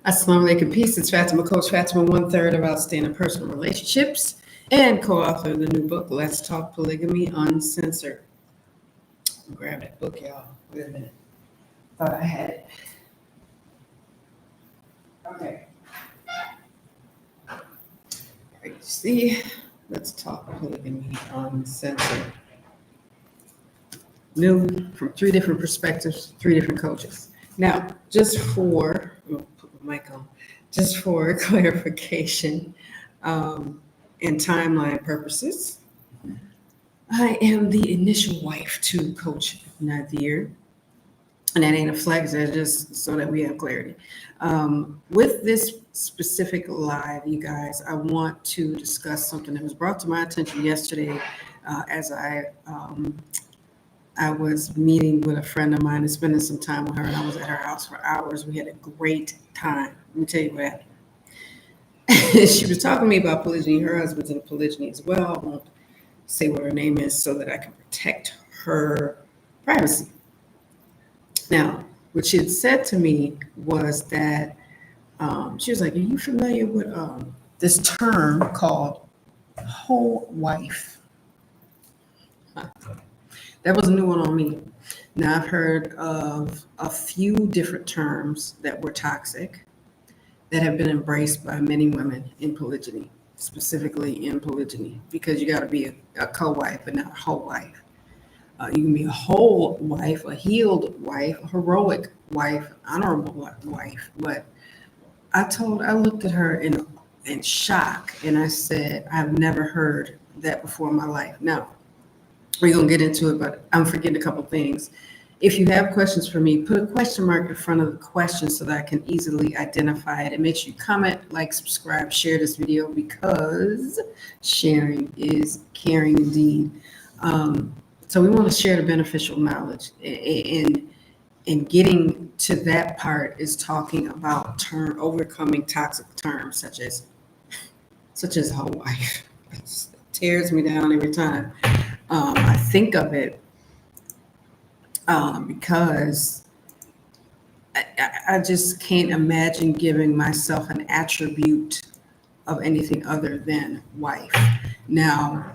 Assalamu alaikum, peace. It's Fatimah, Coach Fatimah, 1/3 of Outstanding Personal Relationships, and co-author of the new book, Let's Talk Polygamy Uncensored. Grab that book, y'all. Wait a minute. Thought I had it. Okay. All right, see, Let's Talk Polygamy Uncensored. New from 3 different perspectives, 3 different coaches. Now, just for clarification and timeline purposes, I am the initial wife to Coach Nazir, and that ain't a flex, that's just so that we have clarity. With this specific live, you guys, I want to discuss something that was brought to my attention yesterday as I was meeting with a friend of mine and spending some time with her, and I was at her house for hours. We had a great time. Let me tell you what happened. She was talking to me about polygyny. Her husband's in polygyny as well. I won't say what her name is so that I can protect her privacy. Now, what she had said to me was that she was like, "Are you familiar with this term called whole wife?" That was a new one on me. Now, I've heard of a few different terms that were toxic that have been embraced by many women in polygyny, specifically in polygyny, because you got to be a co-wife but not a whole wife. You can be a whole wife, a healed wife, a heroic wife, honorable wife. But I looked at her in shock, and I said, I've never heard that before in my life. Now, we're going to get into it, but I'm forgetting a couple things. If you have questions for me, put a question mark in front of the question so that I can easily identify it. And make sure you comment, like, subscribe, share this video, because sharing is caring indeed. So we want to share the beneficial knowledge. And getting to that part is talking about overcoming toxic terms such as whole wife. It tears me down every time I think of it, because I just can't imagine giving myself an attribute of anything other than wife. Now,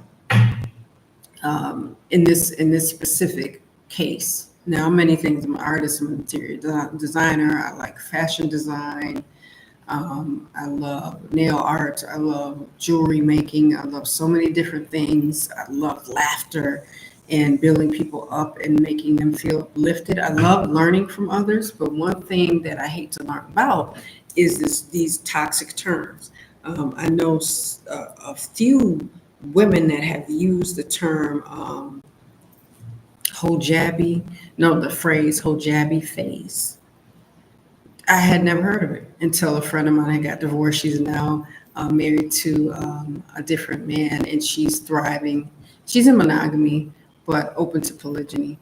in this specific case, now many things. I'm an artist, I'm an interior designer. I like fashion design. I love nail art. I love jewelry making. I love so many different things. I love laughter and building people up and making them feel uplifted. I love learning from others, but one thing that I hate to learn about is these toxic terms. I know a few women that have used the term the phrase hojabby phase. I had never heard of it until a friend of mine got divorced. She's now married to a different man, and she's thriving. She's in monogamy, but open to polygyny.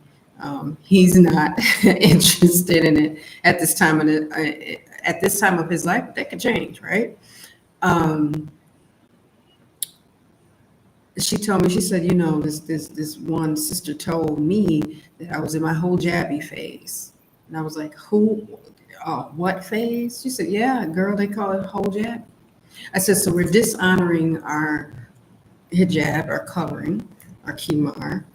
He's not interested in it at this time of his life. That could change, right? She told me, she said, this one sister told me that I was in my whole jabby phase. And I was like, what phase? She said, yeah, girl, they call it whole jab. I said, so we're dishonoring our hijab, our covering, our khimar,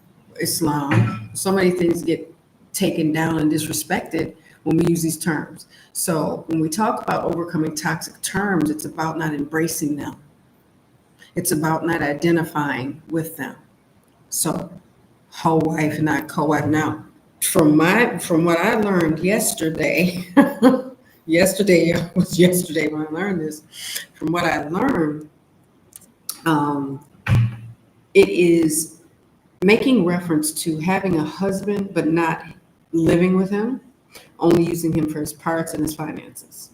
Islam. So many things get taken down and disrespected when we use these terms. So when we talk about overcoming toxic terms, it's about not embracing them. It's about not identifying with them. So whole wife, not co-wife. Now, from what I learned yesterday, yesterday when I learned this, from what I learned, it is making reference to having a husband but not living with him, only using him for his parts and his finances.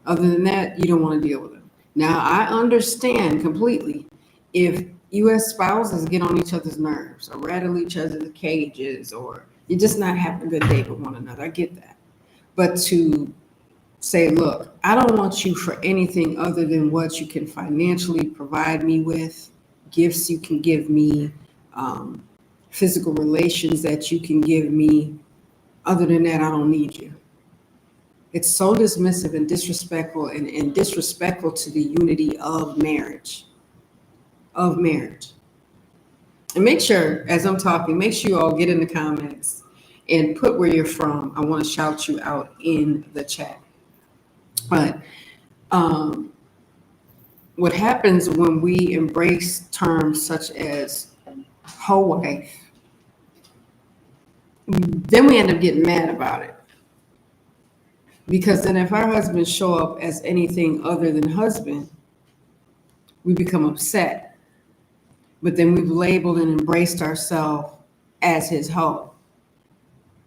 Other than that, you don't want to deal with him. Now, I understand completely if U.S. spouses get on each other's nerves or rattle each other's cages, or you're just not having a good day with one another. I get that. But to say, look, I don't want you for anything other than what you can financially provide me with, gifts you can give me, physical relations that you can give me. Other than that, I don't need you. It's so dismissive and disrespectful and disrespectful to the unity of marriage. Of marriage. And make sure, as I'm talking, make sure you all get in the comments and put where you're from. I want to shout you out in the chat. But what happens when we embrace terms such as hoe wife, then we end up getting mad about it. Because then if our husbands show up as anything other than husband, we become upset. But then we've labeled and embraced ourselves as his hoe.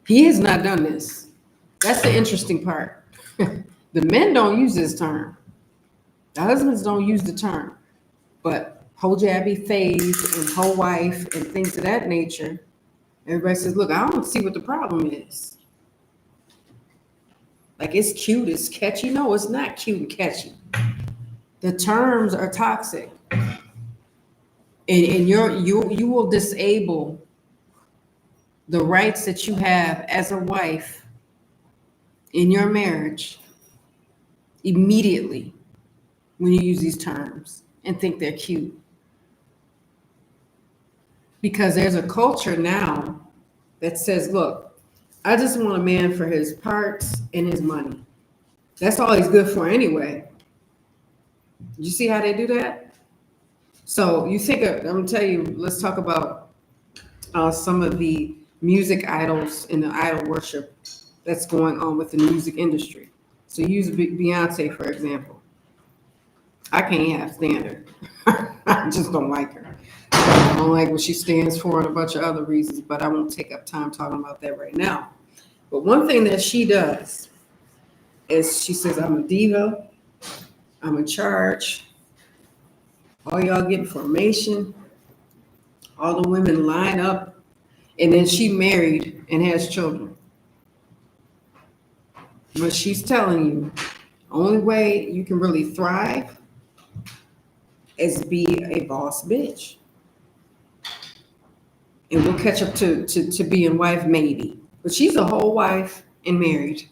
He has not done this. That's the interesting part. The men don't use this term. The husbands don't use the term. But hoe jabby phase and hoe wife and things of that nature, everybody says, look, I don't see what the problem is. Like, it's cute, it's catchy. No, it's not cute and catchy. The terms are toxic. And you will disable the rights that you have as a wife in your marriage immediately when you use these terms and think they're cute. Because there's a culture now that says, look, I just want a man for his parts and his money. That's all he's good for anyway. You see how they do that? So you think, I'm gonna tell you, let's talk about some of the music idols and the idol worship that's going on with the music industry. So use Beyonce, for example. I can't stand her. I just don't like her. I don't like what she stands for and a bunch of other reasons, but I won't take up time talking about that right now. But one thing that she does is she says, I'm a diva, I'm in charge, all y'all get information, all the women line up, and then she married and has children. But she's telling you, only way you can really thrive is be a boss bitch. And we'll catch up to being wife maybe. But she's a whole wife and married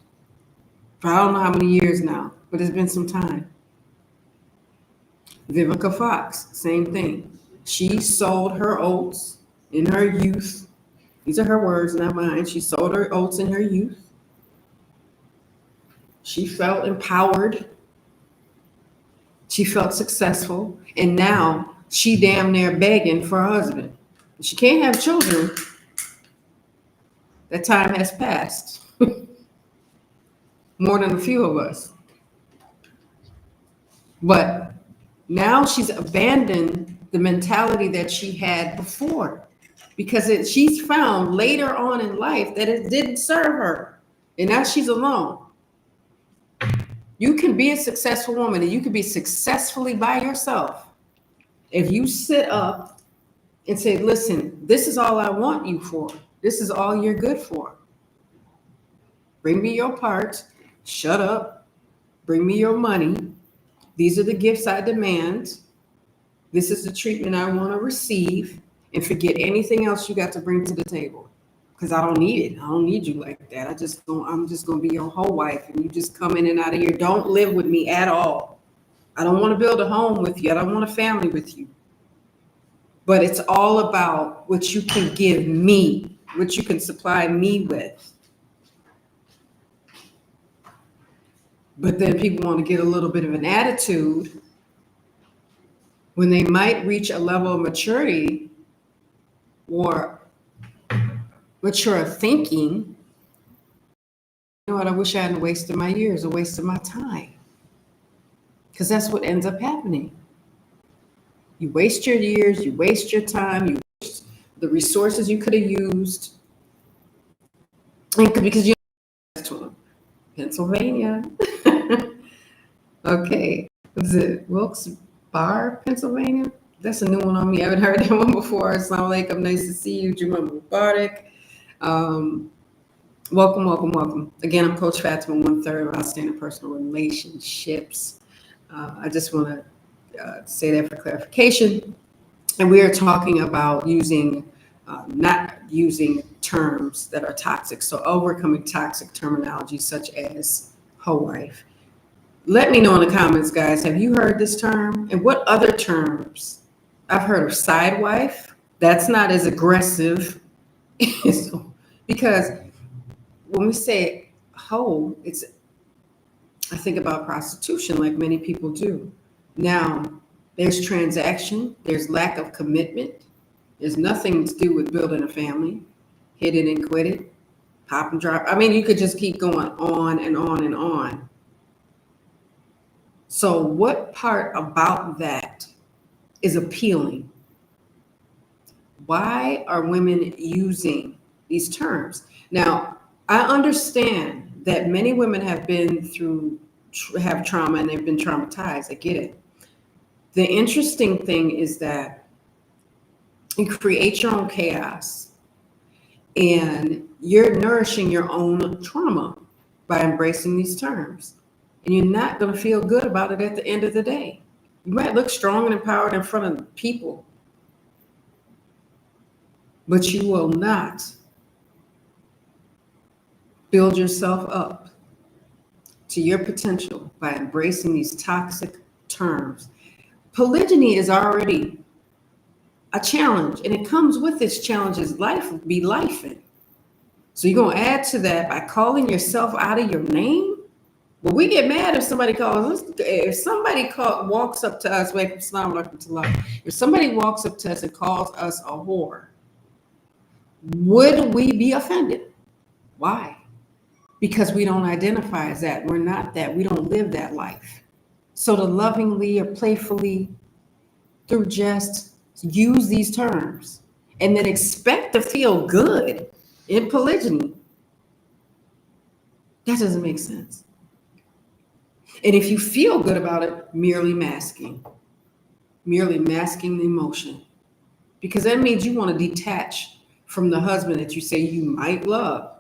for I don't know how many years now, but it's been some time. Vivica Fox, same thing. She sold her oats in her youth. These are her words, not mine. She sold her oats in her youth. She felt empowered. She felt successful. And now she damn near begging for a husband. She can't have children. That time has passed. More than a few of us. But now she's abandoned the mentality that she had before, because she's found later on in life that it didn't serve her. And now she's alone. You can be a successful woman and you can be successfully by yourself if you sit up and say, listen, this is all I want you for. This is all you're good for. Bring me your parts. Shut up. Bring me your money. These are the gifts I demand. This is the treatment I want to receive. And forget anything else you got to bring to the table. Because I don't need it. I don't need you like that. I'm just going to be your whole wife. And you just come in and out of here. Don't live with me at all. I don't want to build a home with you. I don't want a family with you. But it's all about what you can give me, what you can supply me with. But then people want to get a little bit of an attitude when they might reach a level of maturity or mature thinking. You know what? I wish I hadn't wasted my years or wasted my time. Because that's what ends up happening. You waste your years, you waste your time, you waste the resources you could have used. And because you to Pennsylvania. Okay. What is it? Wilkes Barre, Pennsylvania? That's a new one on me. I haven't heard that one before. Assalamu alaikum. Nice to see you. Juma Mubarak. Welcome. Again, I'm Coach Fatimah, 1/3 of Outstanding Personal Relationships. I just want to say that for clarification. And we are talking about not using terms that are toxic. So overcoming toxic terminology such as Whole wife. Let me know in the comments, guys. Have you heard this term? And what other terms? I've heard of side wife. That's not as aggressive. Because when we say whole, I think about prostitution like many people do. Now, there's transaction, there's lack of commitment, there's nothing to do with building a family, hit it and quit it, pop and drop. I mean, you could just keep going on and on and on. So what part about that is appealing? Why are women using these terms? Now, I understand that many women have have trauma and they've been traumatized. I get it. The interesting thing is that you create your own chaos and you're nourishing your own trauma by embracing these terms. And you're not going to feel good about it at the end of the day. You might look strong and empowered in front of people, but you will not build yourself up to your potential by embracing these toxic terms. Polygyny is already a challenge, and it comes with its challenges. Life will be lifing. So you're going to add to that by calling yourself out of your name? Well, we get mad if somebody calls us. If somebody walks up to us, if somebody walks up to us and calls us a whore, would we be offended? Why? Because we don't identify as that. We're not that. We don't live that life. So to lovingly or playfully, through jest, use these terms and then expect to feel good in polygyny, that doesn't make sense. And if you feel good about it, merely masking the emotion, because that means you want to detach from the husband that you say you might love.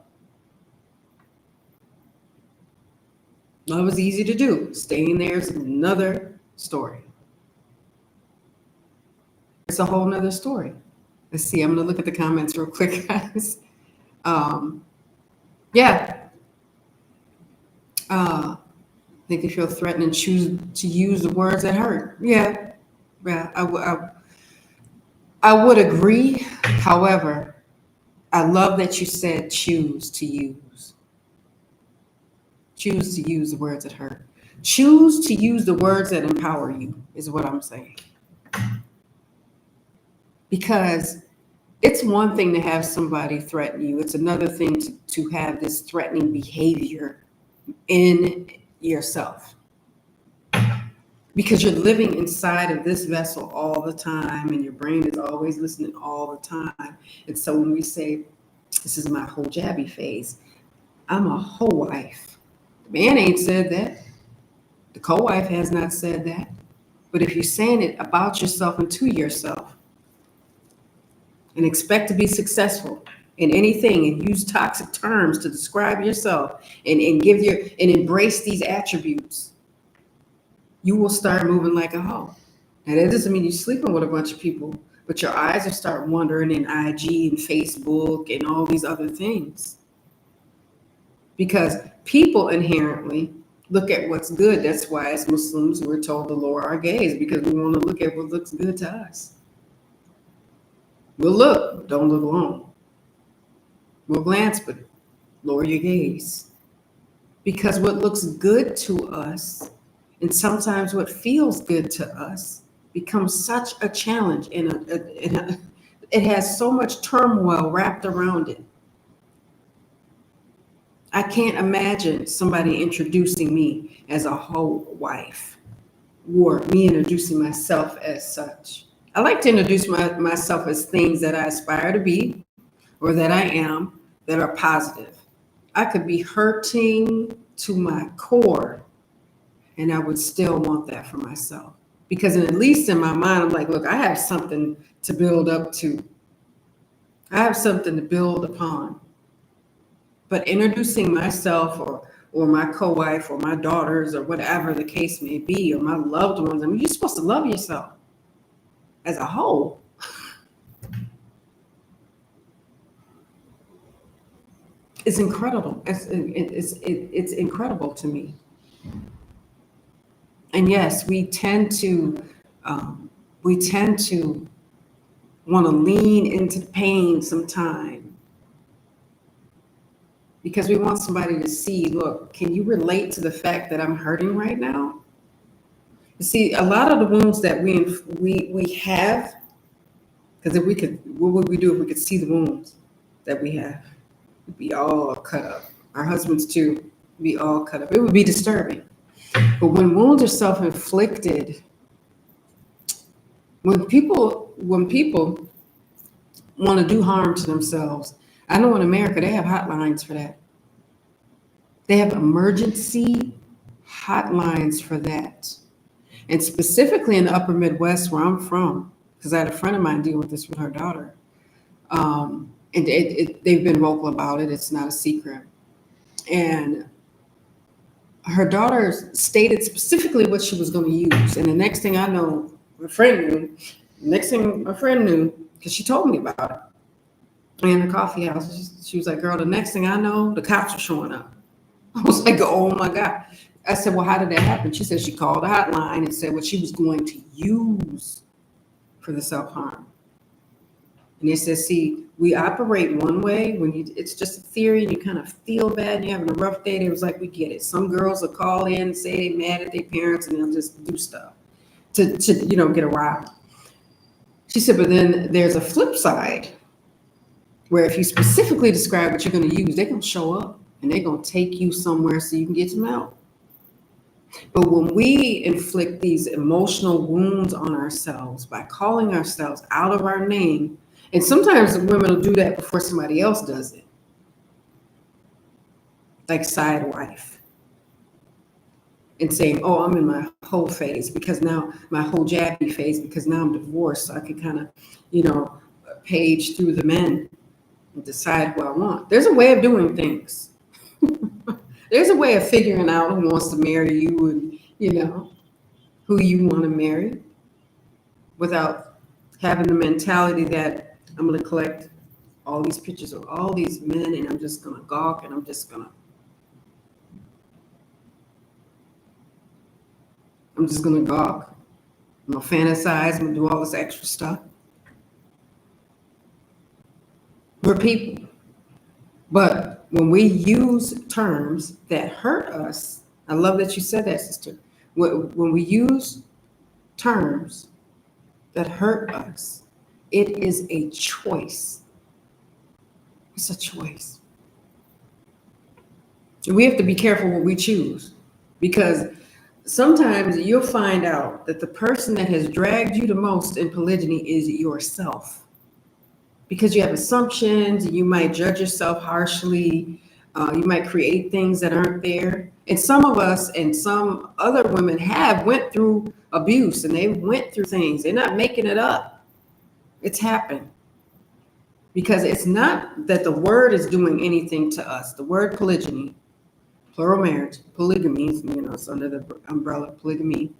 Love is easy to do. Staying there is another story. It's a whole nother story. Let's see. I'm going to look at the comments real quick, guys. I think if you're threatened and choose to use the words that hurt. Yeah, I would agree. However, I love that you said choose to use. Choose to use the words that hurt. Choose to use the words that empower you is what I'm saying. Because it's one thing to have somebody threaten you. It's another thing to have this threatening behavior in yourself. Because you're living inside of this vessel all the time and your brain is always listening all the time. And so when we say, this is my whole jabby phase, I'm a whole wife. The man ain't said that. The co-wife has not said that. But if you're saying it about yourself and to yourself and expect to be successful in anything and use toxic terms to describe yourself and embrace these attributes, you will start moving like a hoe. Now, that doesn't mean you're sleeping with a bunch of people, but your eyes will start wandering in IG and Facebook and all these other things. Because people inherently look at what's good. That's why as Muslims, we're told to lower our gaze, because we want to look at what looks good to us. We'll look, don't look long. We'll glance, but lower your gaze. Because what looks good to us, and sometimes what feels good to us, becomes such a challenge, and it has so much turmoil wrapped around it. I can't imagine somebody introducing me as a whole wife or me introducing myself as such. I like to introduce myself as things that I aspire to be or that I am that are positive. I could be hurting to my core and I would still want that for myself. Because at least in my mind, I'm like, look, I have something to build up to. I have something to build upon. But introducing myself or my co-wife or my daughters or whatever the case may be, or my loved ones, I mean, you're supposed to love yourself as a whole. is incredible. It's incredible to me. And yes, we tend to want to lean into the pain sometime because we want somebody to see, look, can you relate to the fact that I'm hurting right now? You see, a lot of the wounds that we have, because if we could, what would we do if we could see the wounds that we have? We'd be all cut up. Our husbands too, would be all cut up. It would be disturbing. But when wounds are self-inflicted, when people want to do harm to themselves, I know in America they have hotlines for that. They have emergency hotlines for that. And specifically in the upper Midwest where I'm from, because I had a friend of mine deal with this with her daughter. And they've been vocal about it. It's not a secret. And her daughter stated specifically what she was going to use. And the next thing I know, my friend knew, because she told me about it in the coffee house. She was like, girl, the next thing I know, the cops are showing up. I was like, oh my God. I said, well, how did that happen? She said she called the hotline and said what she was going to use for the self-harm. And they said, see, we operate one way when it's just a theory and you kind of feel bad and you're having a rough day. It was like, we get it. Some girls will call in and say they're mad at their parents and they'll just do stuff to get a rile. She said, but then there's a flip side where if you specifically describe what you're going to use, they're going to show up and they're going to take you somewhere so you can get them out. But when we inflict these emotional wounds on ourselves by calling ourselves out of our name, and sometimes women will do that before somebody else does it, like side wife, and saying, oh, I'm in my whole phase because now my whole jabby phase because now I'm divorced, so I can kind of, page through the men and decide who I want. There's a way of doing things. There's a way of figuring out who wants to marry you and, who you want to marry without having the mentality that I'm going to collect all these pictures of all these men and I'm just going to gawk and I'm just going to gawk. I'm going to fantasize. I'm going to do all this extra stuff. We're people. But when we use terms that hurt us, I love that you said that, sister. When we use terms that hurt us, it is a choice. It's a choice. And we have to be careful what we choose, because sometimes you'll find out that the person that has dragged you the most in polygyny is yourself. Because you have assumptions, you might judge yourself harshly, you might create things that aren't there. And some of us and some other women went through abuse and they went through things. They're not making it up. It's happened. Because it's not that the word is doing anything to us. The word polygyny, plural marriage, polygamy, it's under the umbrella of polygamy.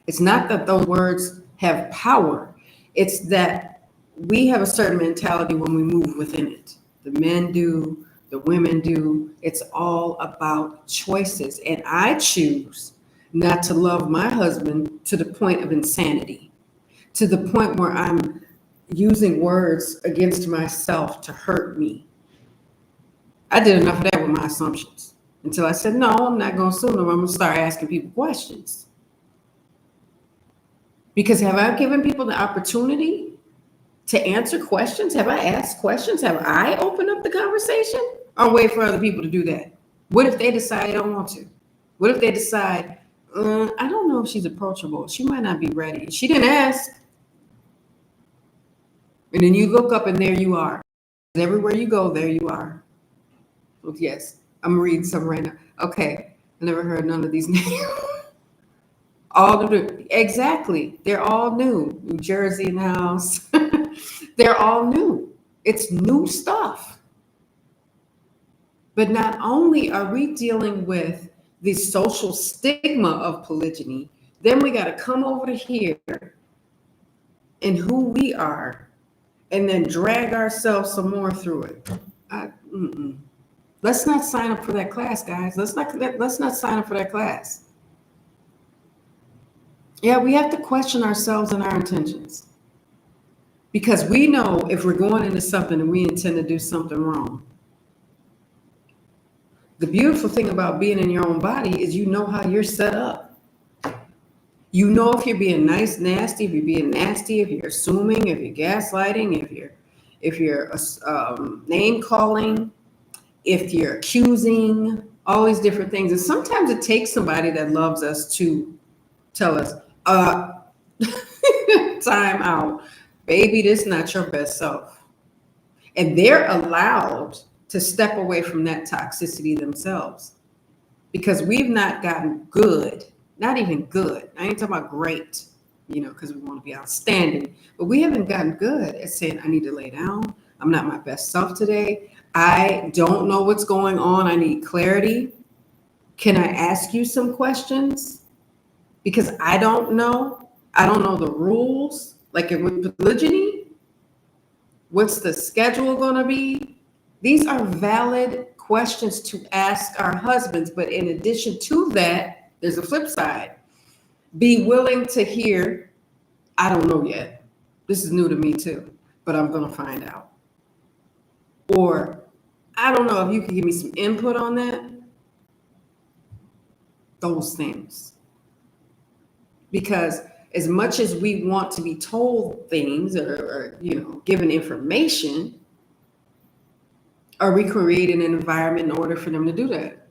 It's not that those words have power. It's that we have a certain mentality when we move within it. The men do, the women do. It's all about choices. And I choose not to love my husband to the point of insanity, to the point where I'm using words against myself to hurt me. I did enough of that with my assumptions until I said, no, I'm not going to assume them. I'm going to start asking people questions. Because have I given people the opportunity to answer questions? Have I asked questions? Have I opened up the conversation? Or wait for other people to do that? What if they decide I don't want to? What if they decide, I don't know if she's approachable. She might not be ready. She didn't ask. And then you look up and there you are. Everywhere you go, there you are. Well, yes, I'm reading some right now. Okay, I never heard none of these names. Exactly. They're all new. New Jersey in the house. They're all new. It's new stuff. But not only are we dealing with the social stigma of polygyny, then we got to come over to here and who we are and then drag ourselves some more through it. Let's not sign up for that class, guys. Let's not sign up for that class. Yeah, we have to question ourselves and our intentions. Because we know if we're going into something and we intend to do something wrong. The beautiful thing about being in your own body is you know how you're set up. You know if you're being nice, nasty, if you're being nasty, if you're assuming, if you're gaslighting, if you're name calling, if you're accusing, all these different things. And sometimes it takes somebody that loves us to tell us, time out. Baby, this is not your best self. And they're allowed to step away from that toxicity themselves because we've not gotten good, not even good. I ain't talking about great, because we want to be outstanding, but we haven't gotten good at saying, I need to lay down. I'm not my best self today. I don't know what's going on. I need clarity. Can I ask you some questions? Because I don't know. I don't know the rules. Like with polygyny, what's the schedule going to be? These are valid questions to ask our husbands. But in addition to that, there's a flip side. Be willing to hear, I don't know yet. This is new to me too, but I'm going to find out. Or, I don't know if you can give me some input on that. Those things. Because as much as we want to be told things or given information, are we creating an environment in order for them to do that?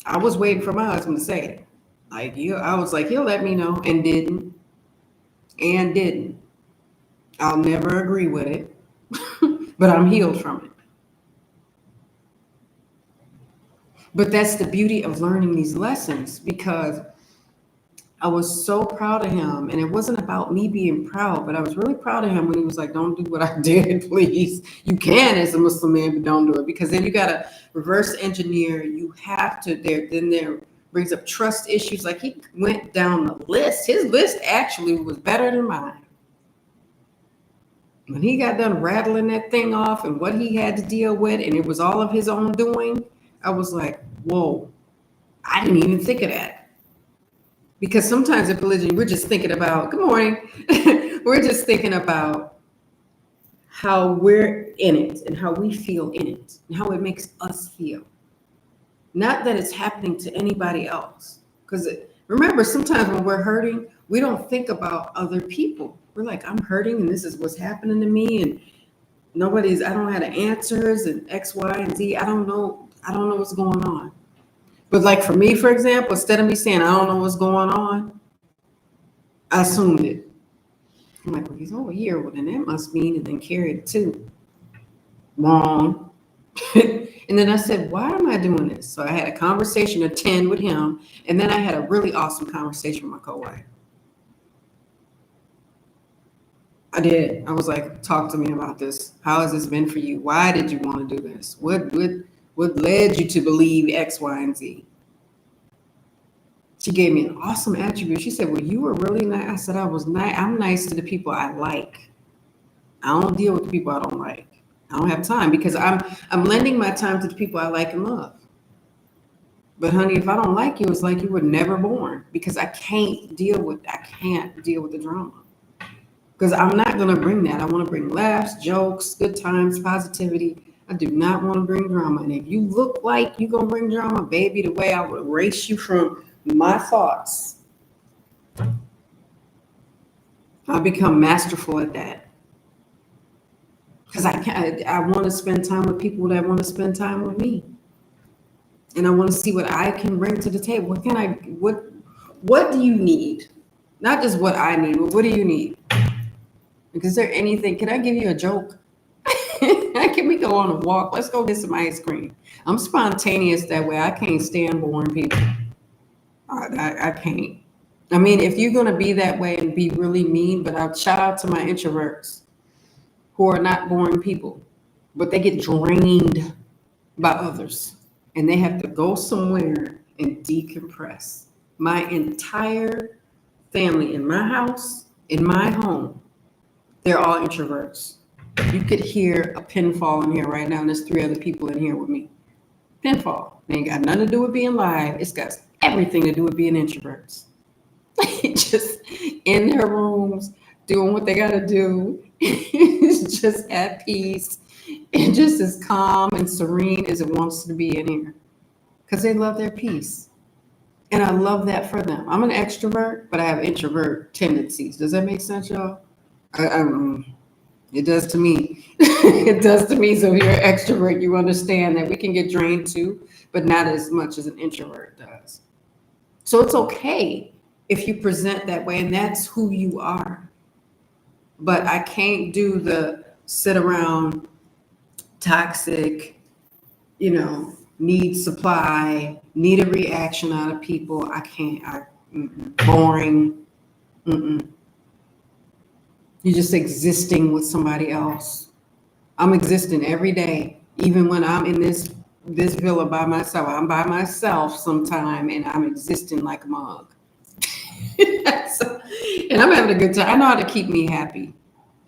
I was waiting for my husband to say it. I was like, he'll let me know, and didn't. I'll never agree with it, but I'm healed from it. But that's the beauty of learning these lessons, because I was so proud of him. And it wasn't about me being proud, but I was really proud of him when he was like, don't do what I did, please. You can as a Muslim man, but don't do it. Because then you got to reverse engineer. You have to, there brings up trust issues. Like he went down the list. His list actually was better than mine. When he got done rattling that thing off and what he had to deal with, and it was all of his own doing, I was like, whoa, I didn't even think of that. Because sometimes in polygyny, we're just thinking about, good morning, we're just thinking about how we're in it and how we feel in it and how it makes us feel. Not that it's happening to anybody else. Because remember, sometimes when we're hurting, we don't think about other people. We're like, I'm hurting and this is what's happening to me. And I don't have the answers and X, Y, and Z. I don't know what's going on. But like for me, for example, instead of me saying, I don't know what's going on, I assumed it. I'm like, well, he's over here. Well, then that must mean, and then carried it too. Wrong. And then I said, why am I doing this? So I had a conversation at 10 with him. And then I had a really awesome conversation with my co-wife. I did. I was like, talk to me about this. How has this been for you? Why did you want to do this? What led you to believe X, Y, and Z? She gave me an awesome attribute. She said, well, you were really nice. I said, I was nice. I'm nice to the people I like. I don't deal with the people I don't like. I don't have time because I'm lending my time to the people I like and love. But honey, if I don't like you, it's like you were never born, because I can't deal with the drama. Because I'm not going to bring that. I want to bring laughs, jokes, good times, positivity. I do not want to bring drama. And if you look like you're going to bring drama, baby, the way I would erase you from my thoughts, I'll become masterful at that. Because I want to spend time with people that want to spend time with me. And I want to see what I can bring to the table. What do you need? Not just what I need, but what do you need? Is there anything? Can I give you a joke? Can we go on a walk? Let's go get some ice cream. I'm spontaneous that way. I can't stand boring people. I can't. I mean, if you're going to be that way and be really mean, but I'll shout out to my introverts who are not boring people, but they get drained by others and they have to go somewhere and decompress. My entire family in my house, in my home, they're all introverts. You could hear a pin fall in here right now, and there's 3 other people in here with me. Pinfall. It ain't got nothing to do with being live. It's got everything to do with being introverts. Just in their rooms, doing what they got to do, just at peace, and just as calm and serene as it wants to be in here. Because they love their peace. And I love that for them. I'm an extrovert, but I have introvert tendencies. Does that make sense, y'all? It does to me. It does to me. So if you're an extrovert, you understand that we can get drained too, but not as much as an introvert does. So it's okay if you present that way, and that's who you are. But I can't do the sit around toxic, need supply, need a reaction out of people. I can't. Boring. Mm-mm. You're just existing with somebody else. I'm existing every day, even when I'm in this villa by myself. I'm by myself sometime, and I'm existing like a mug. And I'm having a good time. I know how to keep me happy.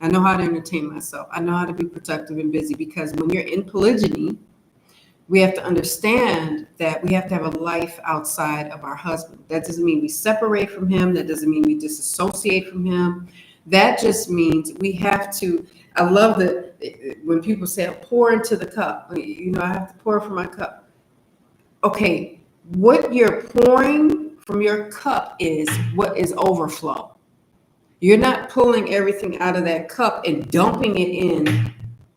I know how to entertain myself. I know how to be productive and busy, because when you're in polygyny, we have to understand that we have to have a life outside of our husband. That doesn't mean we separate from him. That doesn't mean we disassociate from him. That just means we have to. I love that when people say, pour into the cup. I have to pour from my cup. Okay, what you're pouring from your cup is what is overflow. You're not pulling everything out of that cup and dumping it in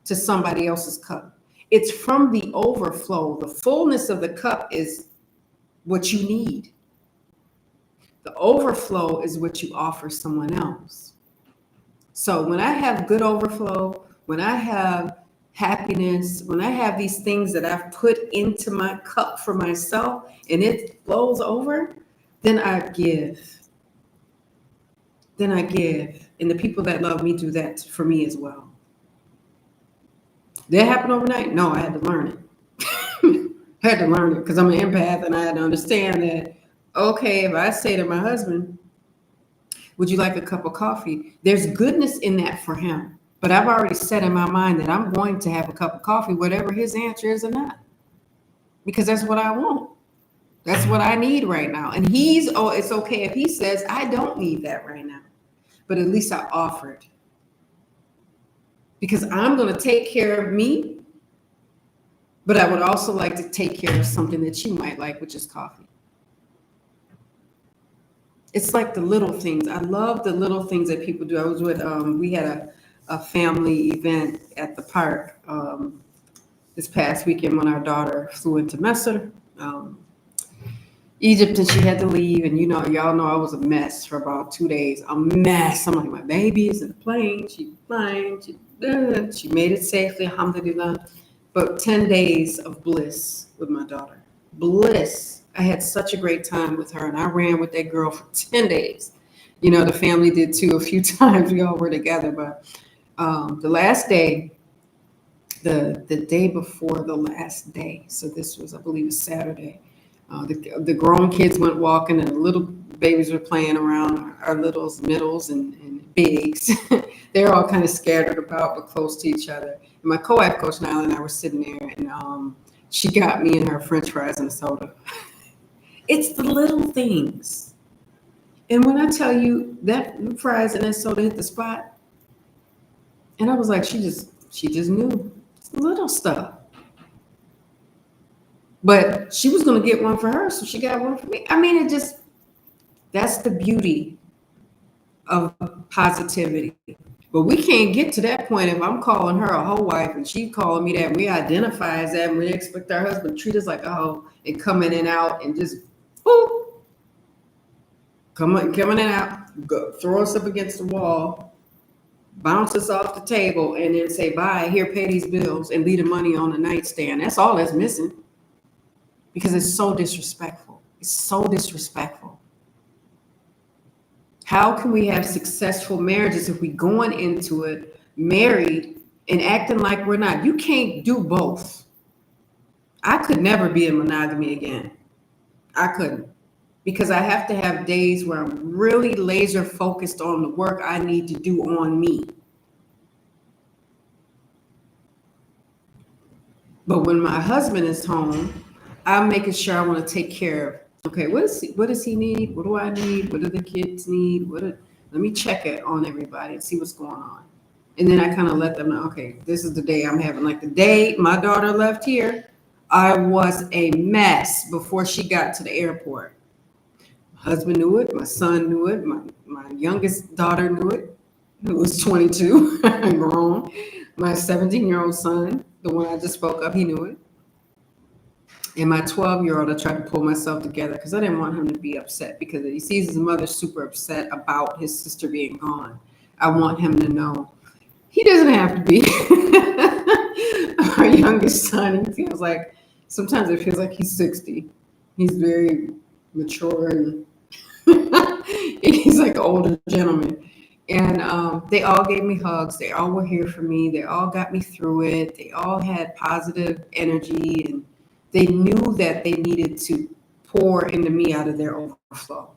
to somebody else's cup. It's from the overflow. The fullness of the cup is what you need. The overflow is what you offer someone else. So when I have good overflow, when I have happiness, when I have these things that I've put into my cup for myself and it flows over, then I give. And the people that love me do that for me as well. Did it happen overnight? No, I had to learn it. I had to learn it because I'm an empath, and I had to understand that, okay, if I say to my husband, would you like a cup of coffee? There's goodness in that for him. But I've already set in my mind that I'm going to have a cup of coffee, whatever his answer is or not. Because that's what I want. That's what I need right now. And it's okay if he says, I don't need that right now. But at least I offered. Because I'm going to take care of me. But I would also like to take care of something that you might like, which is coffee. It's like the little things. I love the little things that people do. I was with, we had a family event at the park this past weekend when our daughter flew into Nazir, Egypt, and she had to leave. And y'all know I was a mess for about 2 days. A mess. I'm like, my baby is in the plane. She's flying. She made it safely, alhamdulillah. But 10 days of bliss with my daughter. Bliss. I had such a great time with her, and I ran with that girl for 10 days. The family did too a few times. We all were together. But the last day, the day before the last day, so this was, I believe, a Saturday, the grown kids went walking, and the little babies were playing around, our littles, middles, and bigs. They're all kind of scattered about, but close to each other. And my co-ed, Coach Nyla, and I were sitting there, and she got me and her French fries and a soda. It's the little things. And when I tell you that fries and that soda hit the spot, and I was like, she just knew. It's little stuff. But she was going to get one for her, so she got one for me. I mean, that's the beauty of positivity. But we can't get to that point if I'm calling her a hoe wife and she calling me that, and we identify as that, and we expect our husband to treat us like a hoe and come in and out and just, boop, coming in and out, go, throw us up against the wall, bounce us off the table, and then say, bye, here, pay these bills, and leave the money on the nightstand. That's all that's missing. Because it's so disrespectful. It's so disrespectful. How can we have successful marriages if we going into it married and acting like we're not? You can't do both. I could never be in monogamy again. I couldn't. Because I have to have days where I'm really laser focused on the work I need to do on me. But when my husband is home, I'm making sure I want to take care of. Okay, what does he need? What do I need? What do the kids need? Let me check it on everybody and see what's going on. And then I kind of let them know, okay, this is the day I'm having. Like the day my daughter left here, I was a mess before she got to the airport. My husband knew it, my son knew it, my youngest daughter knew it, who was 22, grown. My 17-year-old son, the one I just spoke of, he knew it. And my 12-year-old, I tried to pull myself together because I didn't want him to be upset because he sees his mother super upset about his sister being gone. I want him to know he doesn't have to be. Our youngest son, he feels like, sometimes it feels like he's 60. He's very mature and he's like an older gentleman. And they all gave me hugs. They all were here for me. They all got me through it. They all had positive energy, and they knew that they needed to pour into me out of their overflow.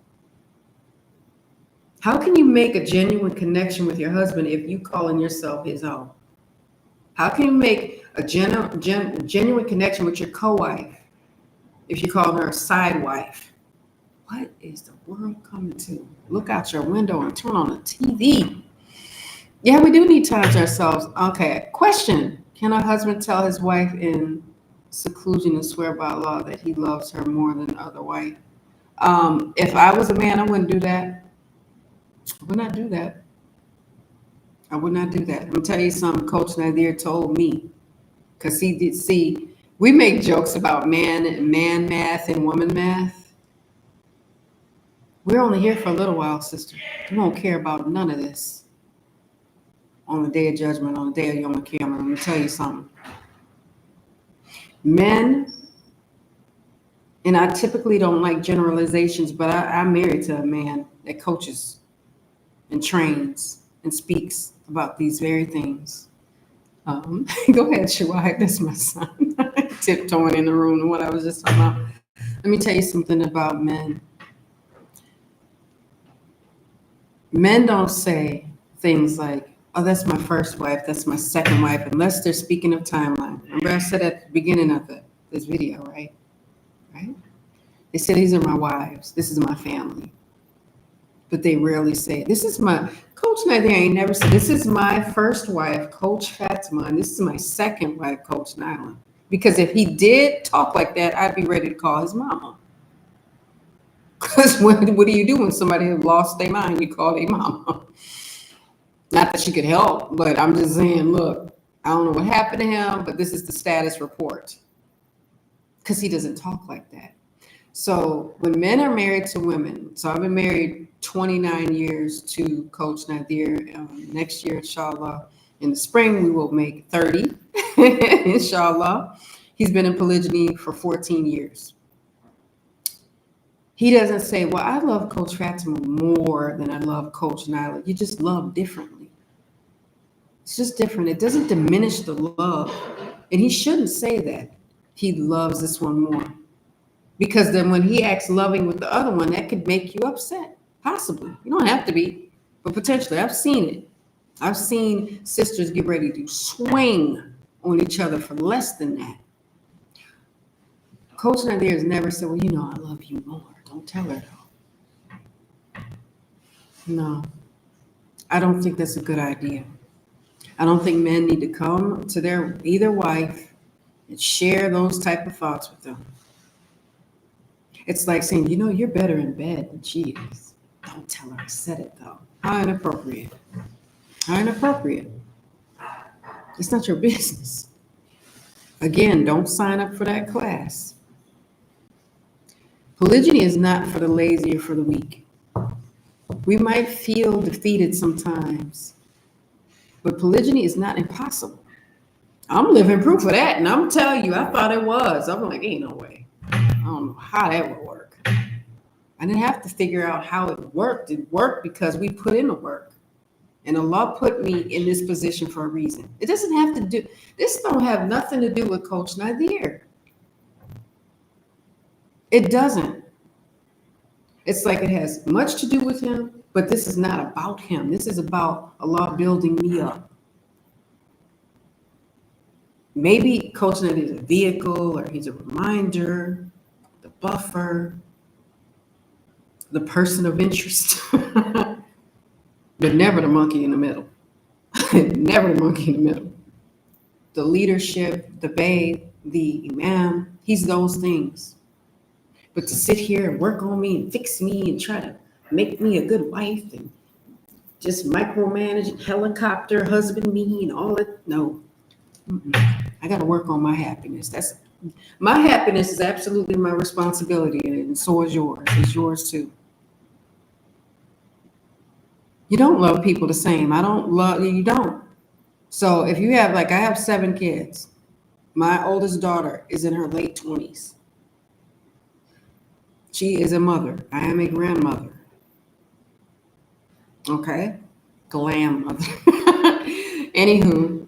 How can you make a genuine connection with your husband if you calling yourself his own? How can you make a genuine connection with your co-wife if you call her a side wife? What is the world coming to? Look out your window and turn on the TV. Yeah, we do need time to ourselves. Okay, question. Can a husband tell his wife in seclusion and swear by law that he loves her more than the other wife? If I was a man, I wouldn't do that. I would not do that. I would not do that. I'm gonna tell you something Coach Nazir told me. Because he did see, we make jokes about man math and woman math. We're only here for a little while, sister. We won't care about none of this on the day of judgment, on the day of Yom Kippur. Let me tell you something. Men, and I typically don't like generalizations, but I'm married to a man that coaches and trains and speaks about these very things. Go ahead, Shawai. That's my son. Tiptoeing in the room and what I was just talking about. Let me tell you something about men. Men don't say things like, oh, that's my first wife, that's my second wife, unless they're speaking of timeline. Remember I said at the beginning of this video, right? They say, these are my wives, this is my family. But they rarely say, this is my, Coach Nyla ain't never said, this is my first wife, Coach Fatimah, and this is my second wife, Coach Nyla. Because if he did talk like that, I'd be ready to call his mama. Because what do you do when somebody has lost their mind? You call their mama. Not that she could help, but I'm just saying, look, I don't know what happened to him, but this is the status report. Because he doesn't talk like that. So when men are married to women, so I've been married 29 years to Coach Nazir. Next year, inshallah, in the spring, we will make 30, inshallah. He's been in polygyny for 14 years. He doesn't say, well, I love Coach Fatimah more than I love Coach Nyla. You just love differently. It's just different. It doesn't diminish the love. And he shouldn't say that he loves this one more. Because then when he acts loving with the other one, that could make you upset. Possibly. You don't have to be, but potentially. I've seen it. I've seen sisters get ready to swing on each other for less than that. Coach Nazir has never said, well, you know, I love you more. Don't tell her though. No, I don't think that's a good idea. I don't think men need to come to their either wife and share those type of thoughts with them. It's like saying, you know, you're better in bed than she is. Don't tell her I said it though. How inappropriate. How inappropriate. It's not your business. Again, don't sign up for that class. Polygyny is not for the lazy or for the weak. We might feel defeated sometimes, but polygyny is not impossible. I'm living proof of that, and I'm telling you, I thought it was. I'm like, ain't no way. I don't know how that would work. I didn't have to figure out how it worked. It worked because we put in the work. And Allah put me in this position for a reason. It doesn't have to do, this don't have nothing to do with Coach Nazir. It doesn't. It's like it has much to do with him, but this is not about him. This is about Allah building me up. Maybe Coach Nyla is a vehicle, or he's a reminder, the buffer, the person of interest, but never the monkey in the middle. Never the monkey in the middle. The leadership, the babe, the imam, he's those things. But to sit here and work on me and fix me and try to make me a good wife and just micromanage and helicopter husband me and all that, no. I got to work on my happiness. My happiness is absolutely my responsibility, and so is yours. It's yours too. You don't love people the same. I don't love you. Don't. So if you have, like, I have 7 kids. My oldest daughter is in her late 20s. She is a mother. I am a grandmother. Okay? Glam mother. Anywho,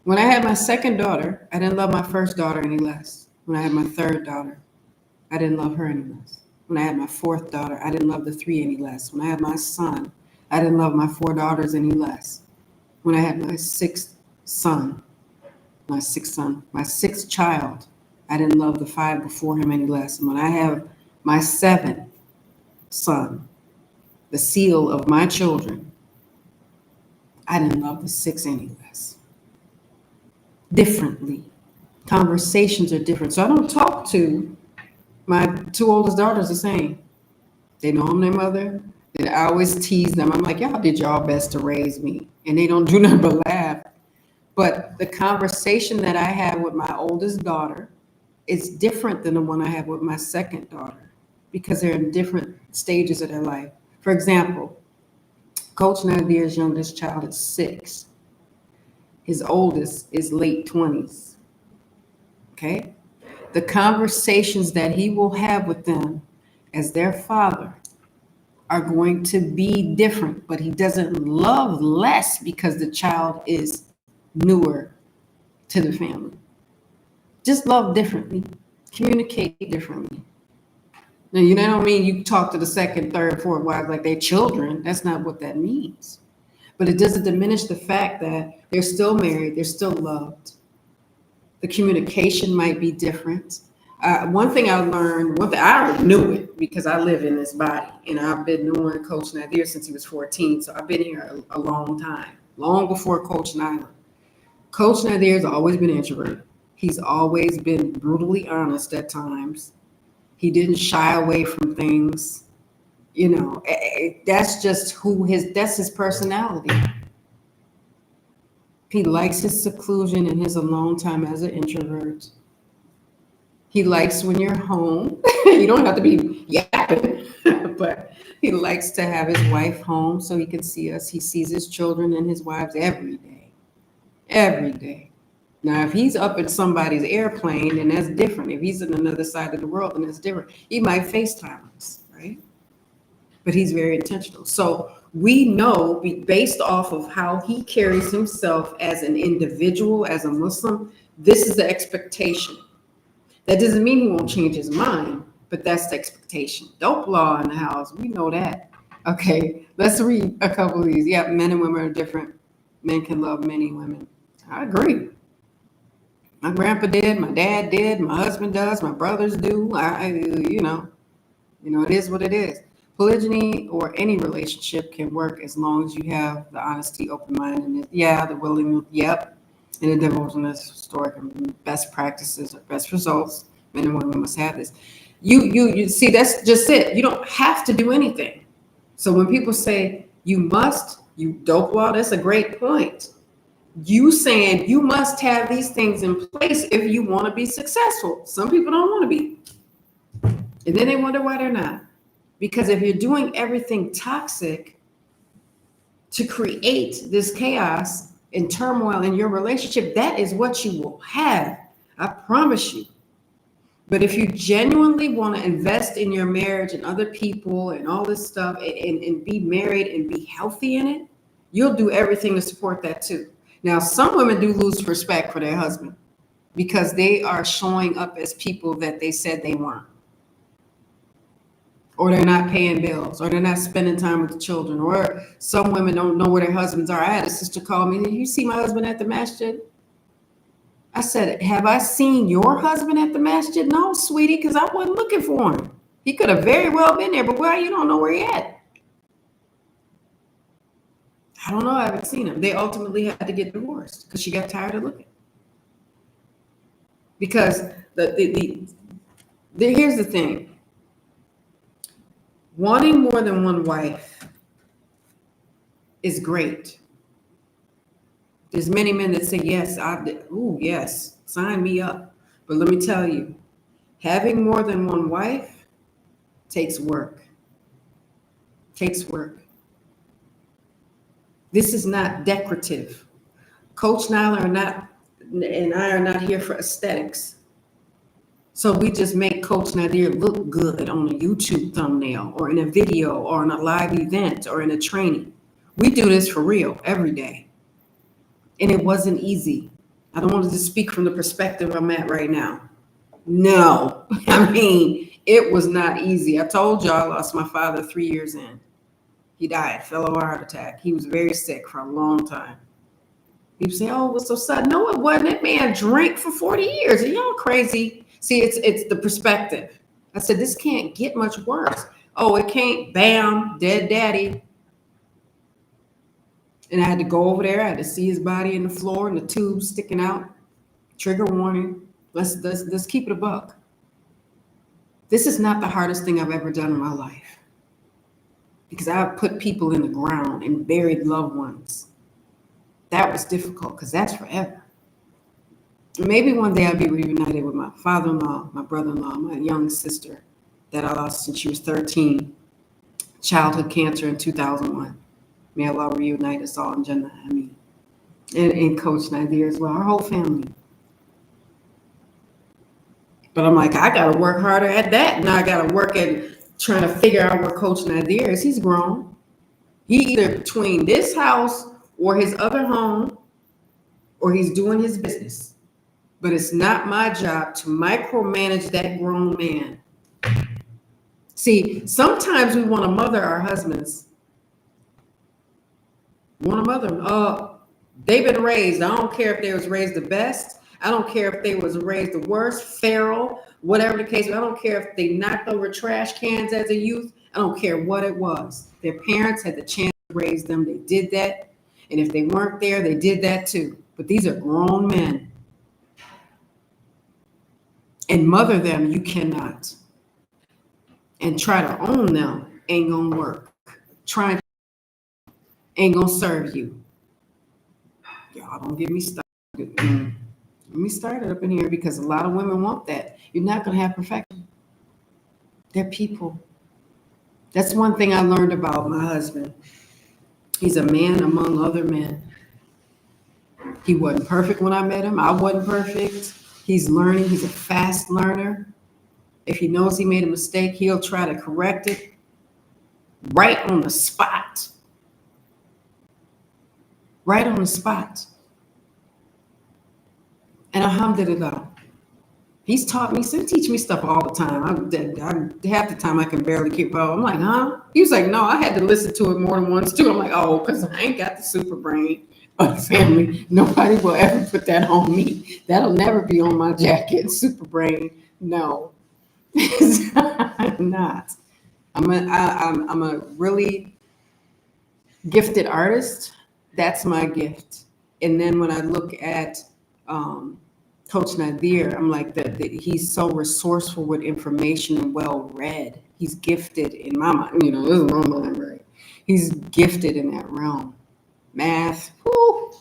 when I had my second daughter, I didn't love my first daughter any less. When I had my third daughter, I didn't love her any less. When I had my fourth daughter, I didn't love the 3 any less. When I had my son, I didn't love my 4 daughters any less. When I had my sixth child, I didn't love the 5 before him any less. And when I have my 7th son, the seal of my children, I didn't love the 6 any less. Differently. Conversations are different. So I don't talk to my 2 oldest daughters the same. They know I'm their mother. And I always tease them. I'm like, y'all did y'all best to raise me. And they don't do nothing but laugh. But the conversation that I have with my oldest daughter is different than the one I have with my second daughter, because they're in different stages of their life. For example, Coach Nazir's youngest child is 6. His oldest is late 20s. Okay? The conversations that he will have with them as their father are going to be different, but he doesn't love less because the child is newer to the family. Just love differently, communicate differently. Now, you know what I mean? You talk to the second, third, fourth wives like they're children. That's not what that means. But it doesn't diminish the fact that they're still married, they're still loved. The communication might be different. One thing I learned, I already knew it because I live in this body, and I've been knowing Coach Nazir since he was 14. So I've been here a long time, long before Coach Nyla. Coach Nazir has always been introverted. He's always been brutally honest at times. He didn't shy away from things. You know, that's just that's his personality. He likes his seclusion and his alone time as an introvert. He likes when you're home. You don't have to be yapping, but he likes to have his wife home so he can see us. He sees his children and his wives every day. Every day. Now, if he's up in somebody's airplane, then that's different. If he's in another side of the world, then that's different. He might FaceTime us, right? But he's very intentional. So we know, based off of how he carries himself as an individual, as a Muslim, this is the expectation. That doesn't mean he won't change his mind, but that's the expectation. Dope law in the house. We know that. Okay, let's read a couple of these. Yeah, men and women are different. Men can love many women. I agree. My grandpa did, my dad did, my husband does, my brothers do. You know, it is what it is. Polygyny or any relationship can work as long as you have the honesty, open-mindedness, the willingness, and the devotionalness, historic and best practices or best results. Men and women must have this. You see, that's just it. You don't have to do anything. So when people say you dope law, that's a great point. You saying you must have these things in place if you want to be successful. Some people don't want to be. And then they wonder why they're not. Because if you're doing everything toxic to create this chaos and turmoil in your relationship, that is what you will have. I promise you. But if you genuinely want to invest in your marriage and other people and all this stuff and be married and be healthy in it, you'll do everything to support that too. Now, some women do lose respect for their husband because they are showing up as people that they said they weren't. Or they're not paying bills, or they're not spending time with the children, or some women don't know where their husbands are. I had a sister call me, "Did you see my husband at the masjid?" I said, have I seen your husband at the masjid? No, sweetie, because I wasn't looking for him. He could have very well been there, but well, you don't know where he at. I don't know. I haven't seen him. They ultimately had to get divorced because she got tired of looking. Because here's the thing. Wanting more than one wife is great. There's many men that say, yes, yes, sign me up. But let me tell you, having more than one wife takes work. Takes work. This is not decorative. Coach Nyla and I are not here for aesthetics. So we just make Coach Nazir look good on a YouTube thumbnail or in a video or in a live event or in a training. We do this for real every day. And it wasn't easy. I don't want to just speak from the perspective I'm at right now. No, I mean, it was not easy. I told y'all I lost my father 3 years in. He died, fell of a heart attack. He was very sick for a long time. People say, oh, it was so sudden. No, it wasn't. That man drank for 40 years. Are y'all crazy? See, it's the perspective. I said, this can't get much worse. Oh, it can't. Bam, dead daddy. And I had to go over there. I had to see his body in the floor and the tubes sticking out. Trigger warning. Let's keep it a buck. This is not the hardest thing I've ever done in my life. Because I've put people in the ground and buried loved ones. That was difficult because that's forever. Maybe one day I'll be reunited with my father-in-law, my brother-in-law, my young sister that I lost since she was 13. Childhood cancer in 2001. May Allah reunite us all in Jannah. I mean, and Coach Nazir as well, our whole family. But I'm like, I got to work harder at that. Now I got to work at trying to figure out where Coach Nazir is. He's grown. He either between this house or his other home, or he's doing his business. But it's not my job to micromanage that grown man. See, sometimes we want to mother our husbands. Want to mother them. They've been raised. I don't care if they was raised the best. I don't care if they was raised the worst, feral, whatever the case. I don't care if they knocked over trash cans as a youth. I don't care what it was. Their parents had the chance to raise them. They did that. And if they weren't there, they did that too. But these are grown men. And mother them, you cannot. And try to own them ain't gonna work. Trying ain't gonna serve you. Y'all don't get me started. Get me started up in here because a lot of women want that. You're not gonna have perfection. They're people. That's one thing I learned about my husband. He's a man among other men. He wasn't perfect when I met him. I wasn't perfect. He's learning. He's a fast learner. If he knows he made a mistake, he'll try to correct it right on the spot. Right on the spot. And alhamdulillah, he's taught me, so teach me stuff all the time. Half the time I can barely keep up. I'm like, huh? He was like, no, I had to listen to it more than once too. I'm like, oh, because I ain't got the super brain of the family. Nobody will ever put that on me. That'll never be on my jacket. Super brain. No. I'm not. I'm a really gifted artist. That's my gift. And then when I look at Coach Nazir, I'm like that he's so resourceful with information and well read. He's gifted in my mind. This is my mind, right? He's gifted in that realm. Math. Whoo.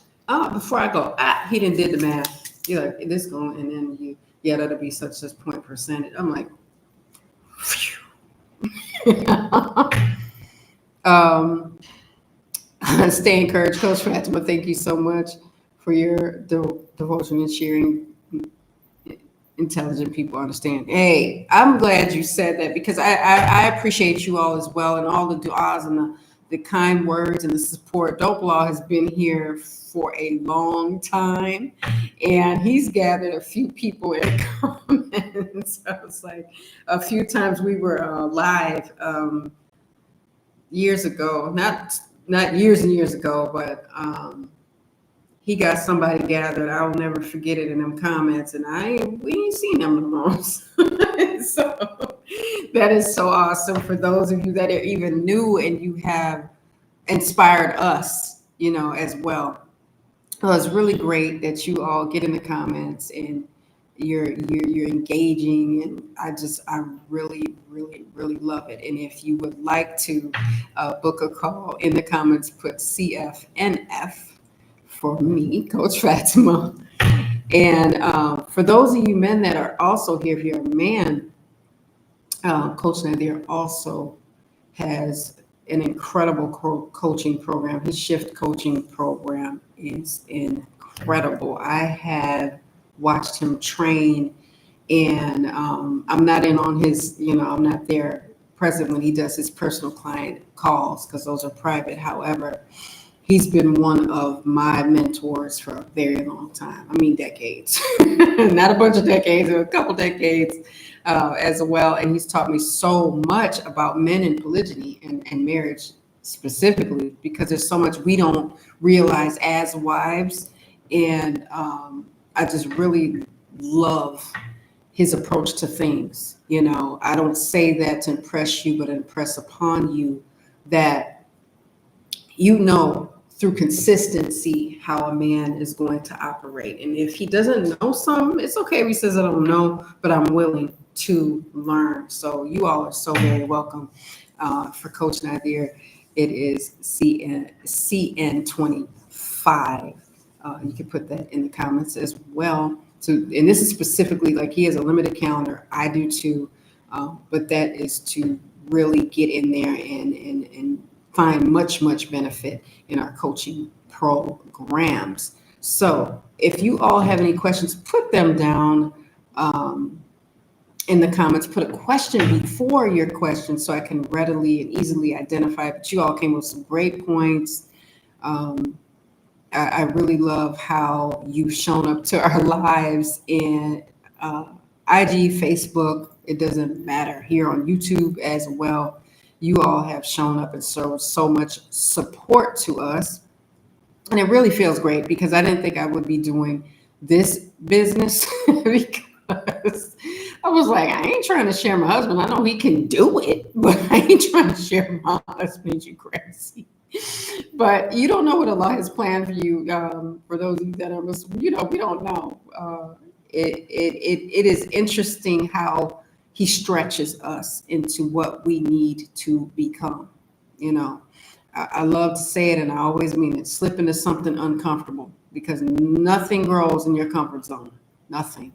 Before I go, he didn't did the math. You're like, this going, and then that'll be such point percentage. I'm like, stay encouraged, Coach Fatimah. Thank you so much for your devotion and sharing. Intelligent people understand. Hey, I'm glad you said that because I appreciate you all as well, and all the du'as and the kind words and the support. Dope Law has been here for a long time, and he's gathered a few people in comments. So it's like a few times we were live years ago, not years and years ago, but he got somebody gathered. I'll never forget it in them comments, and we ain't seen them no more. So that is so awesome for those of you that are even new and you have inspired us, as well. So it's really great that you all get in the comments and you're engaging, and I really really love it. And if you would like to book a call, in the comments put CFNF for me, Coach Fatimah. And for those of you men that are also here, if you're a man, Coach Nazir also has an incredible coaching program. His shift coaching program is incredible. I have watched him train, and I'm not in on his, I'm not there present when he does his personal client calls because those are private. However, he's been one of my mentors for a very long time. I mean, decades, not a bunch of decades, a couple decades as well. And he's taught me so much about men and polygyny and marriage specifically, because there's so much we don't realize as wives. And I just really love his approach to things. I don't say that to impress you, but impress upon you that through consistency how a man is going to operate. And if he doesn't know something, it's okay if he says, I don't know, but I'm willing to learn. So you all are so very welcome. For Coach Nazir, it is CN25. You can put that in the comments as well. And this is specifically, like, he has a limited calendar. I do too. But that is to really get in there and find much benefit in our coaching programs. So if you all have any questions, put them down in the comments. Put a question before your question so I can readily and easily identify it. But you all came with some great points. I really love how you've shown up to our lives in IG, Facebook. It doesn't matter, here on YouTube as well. You all have shown up and showed so much support to us. And it really feels great, because I didn't think I would be doing this business because I was like, I ain't trying to share my husband. I know he can do it, but I ain't trying to share my husband. You crazy. But you don't know what Allah has planned for you. For those of you that are, we don't know. It is interesting how he stretches us into what we need to become. I love to say it, and I always mean it: slip into something uncomfortable, because nothing grows in your comfort zone. Nothing.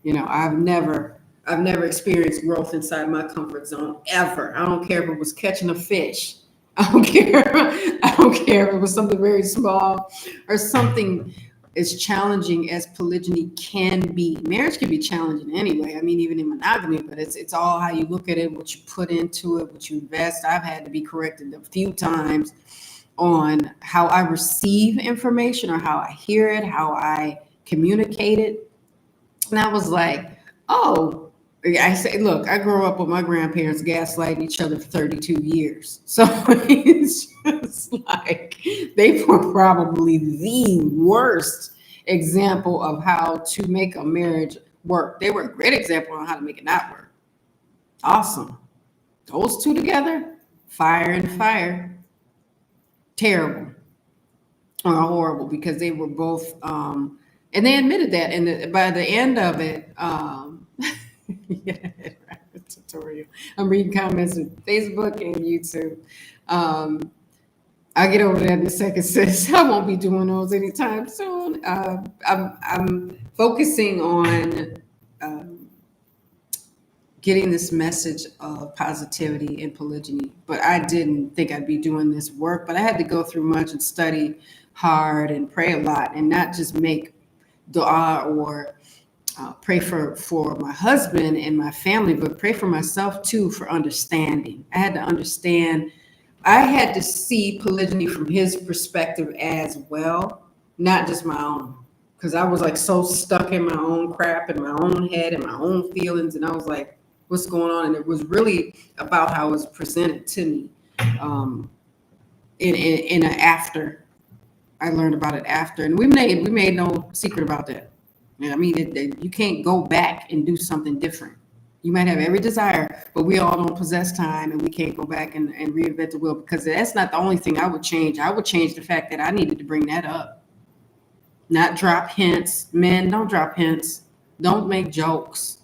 I've never experienced growth inside my comfort zone ever. I don't care if it was catching a fish. I don't care if it was something very small or something as challenging as polygyny can be. Marriage can be challenging anyway. I mean, even in monogamy, but it's all how you look at it, what you put into it, what you invest. I've had to be corrected a few times on how I receive information, or how I hear it, how I communicate it. And I was like, oh, I say, look, I grew up with my grandparents gaslighting each other for 32 years. So it's just like, they were probably the worst example of how to make a marriage work. They were a great example on how to make it not work. Awesome. Those two together, fire and fire. Terrible or horrible, because they were both, and they admitted that. And by the end of it, yeah, tutorial. I'm reading comments on Facebook and YouTube. I'll get over that in a second, sis. I won't be doing those anytime soon. I'm focusing on getting this message of positivity in polygyny, but I didn't think I'd be doing this work. But I had to go through much and study hard and pray a lot, and not just make dua or pray for my husband and my family, but pray for myself too, for understanding. I had to understand. I had to see polygyny from his perspective as well, not just my own, because I was like so stuck in my own crap and my own head and my own feelings, and I was like, what's going on? And it was really about how it was presented to me in an after I learned about it after, and we made no secret about that. And I mean, you can't go back and do something different. You might have every desire, but we all don't possess time, and we can't go back and reinvent the wheel, because that's not the only thing I would change. I would change the fact that I needed to bring that up, not drop hints. Men, don't drop hints. Don't make jokes.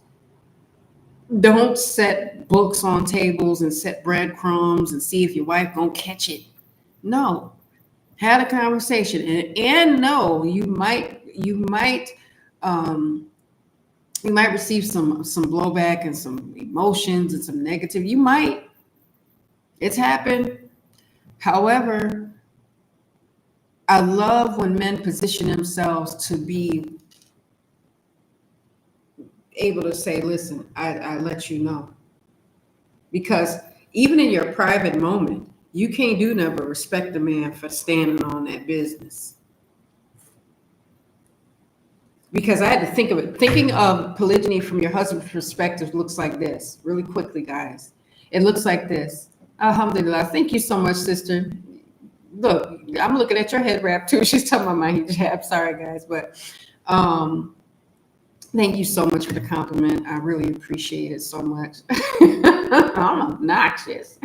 Don't set books on tables and set breadcrumbs and see if your wife gonna catch it. No, had a conversation, and no, you might receive some blowback and some emotions and some negative. You might. It's happened. However, I love when men position themselves to be able to say, listen, I let you know. Because even in your private moment, you can't do nothing but respect the man for standing on that business. Because I had to think of it. Thinking of polygyny from your husband's perspective looks like this. Really quickly, guys. It looks like this. Alhamdulillah. Thank you so much, sister. Look, I'm looking at your head wrap too. She's talking about my hijab. Sorry, guys. But thank you so much for the compliment. I really appreciate it so much. I'm obnoxious.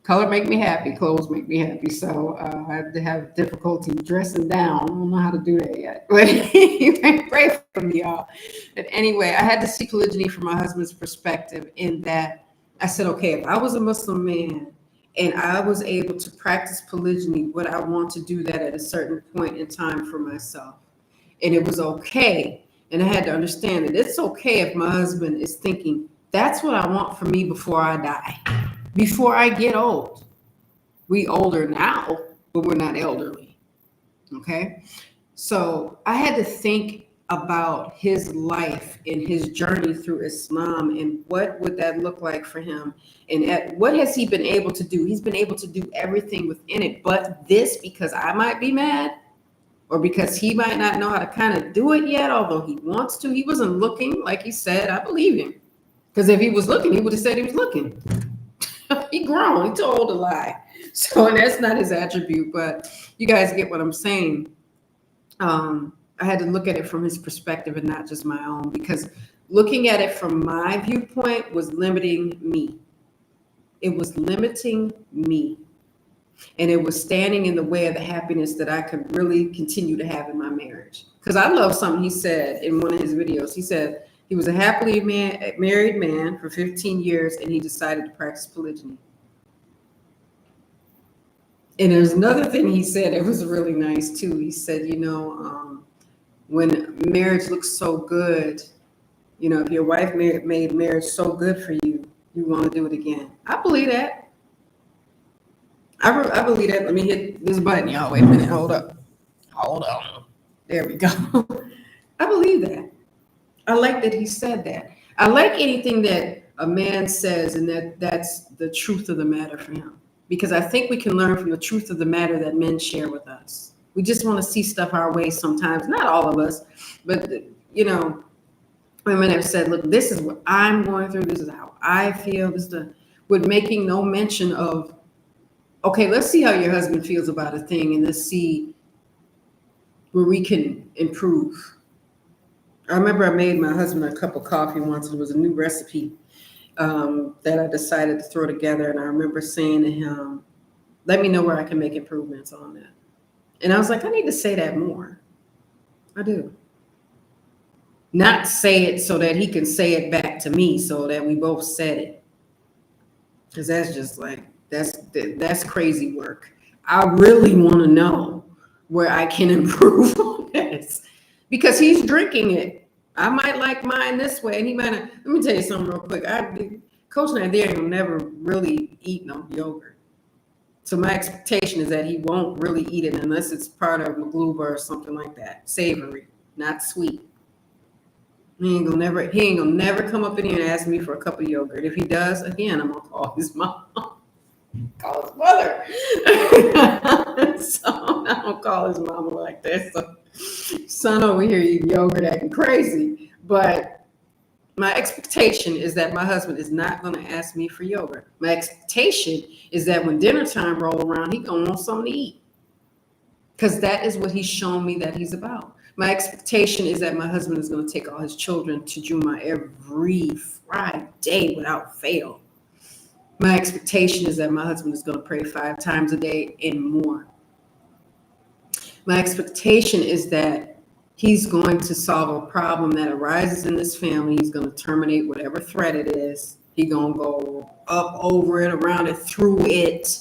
Color make me happy. Clothes make me happy. So I have to have difficulty dressing down. I don't know how to do that yet. But you can pray for me, y'all. But anyway, I had to see polygyny from my husband's perspective, in that I said, okay, if I was a Muslim man and I was able to practice polygyny, would I want to do that at a certain point in time for myself? And it was okay. And I had to understand that it's okay if my husband is thinking, that's what I want for me before I die, before I get old. We older now, but we're not elderly. Okay. So I had to think about his life and his journey through Islam, and what would that look like for him, and what has he been able to do? He's been able to do everything within it, but this, because I might be mad, or because he might not know how to kind of do it yet, although he wants to. He wasn't looking, like he said. I believe him, because if he was looking, he would have said he was looking. He grown. He too old to lie. So, and that's not his attribute, but you guys get what I'm saying. I had to look at it from his perspective and not just my own, because looking at it from my viewpoint was limiting me. It was limiting me. And it was standing in the way of the happiness that I could really continue to have in my marriage. Because I love something he said in one of his videos. He said he was a happily married man for 15 years, and he decided to practice polygyny. And there's another thing he said that was really nice too. He said, when marriage looks so good, if your wife made marriage so good for you, you want to do it again. I believe that. I believe that. Let me hit this button, y'all. Wait a minute. Hold up. Hold on. There we go. I believe that. I like that he said that. I like anything that a man says, and that's the truth of the matter for him. Because I think we can learn from the truth of the matter that men share with us. We just want to see stuff our way sometimes. Not all of us, but, women have said, look, this is what I'm going through. This is how I feel. With making no mention of, okay, let's see how your husband feels about a thing, and let's see where we can improve. I remember I made my husband a cup of coffee once. It was a new recipe that I decided to throw together. And I remember saying to him, let me know where I can make improvements on that. And I was like, I need to say that more. I do. Not say it so that he can say it back to me so that we both said it. Because that's just like, that's crazy work. I really want to know where I can improve on this, because he's drinking it. I might like mine this way, and he might not. Let me tell you something real quick. Coach Nazir will never really eat no yogurt. So my expectation is that he won't really eat it unless it's part of magluba or something like that. Savory, not sweet. He ain't gonna never come up in here and ask me for a cup of yogurt. If he does, again, I'm gonna call his mom. Call his mother. So I'm not gonna call his mama like that. So son over here eating yogurt acting crazy. But My expectation is that my husband is not going to ask me for yogurt. My expectation is that when dinner time roll around, he's going to want something to eat. Because that is what he's shown me that he's about. My expectation is that my husband is going to take all his children to Juma every Friday without fail. My expectation is that my husband is going to pray 5 times a day and more. My expectation is that he's going to solve a problem that arises in this family. He's going to terminate whatever threat it is. He's going to go up, over it, around it, through it,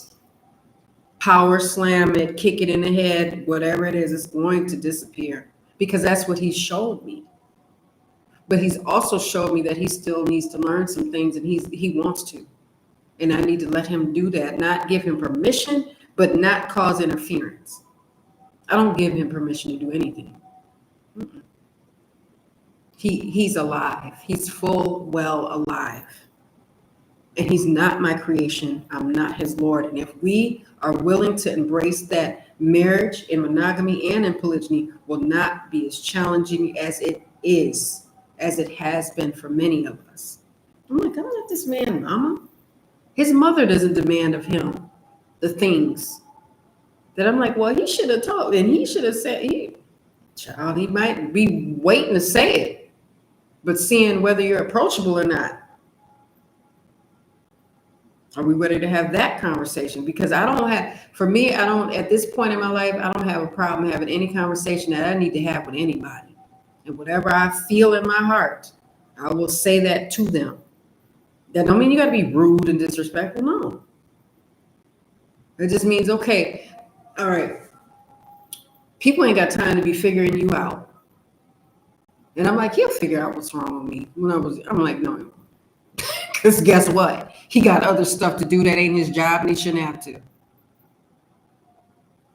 power slam it, kick it in the head, whatever it is, it's going to disappear because that's what he showed me. But he's also showed me that he still needs to learn some things and he wants to. And I need to let him do that, not give him permission, but not cause interference. I don't give him permission to do anything. He's alive. He's full, well alive. And he's not my creation. I'm not his Lord. And if we are willing to embrace that, marriage in monogamy and in polygyny will not be as challenging as it is, as it has been for many of us. I'm like, I don't let this man, mama. His mother doesn't demand of him the things that I'm like, well, he should have told, and he should have said, child, he might be waiting to say it, but seeing whether you're approachable or not. Are we ready to have that conversation? Because I don't have, for me, I don't, at this point in my life, I don't have a problem having any conversation that I need to have with anybody. And whatever I feel in my heart, I will say that to them. That don't mean you got to be rude and disrespectful. No. It just means, okay, all right, people ain't got time to be figuring you out. And I'm like, he'll figure out what's wrong with me. I'm like, no. Because guess what? He got other stuff to do that ain't his job and he shouldn't have to.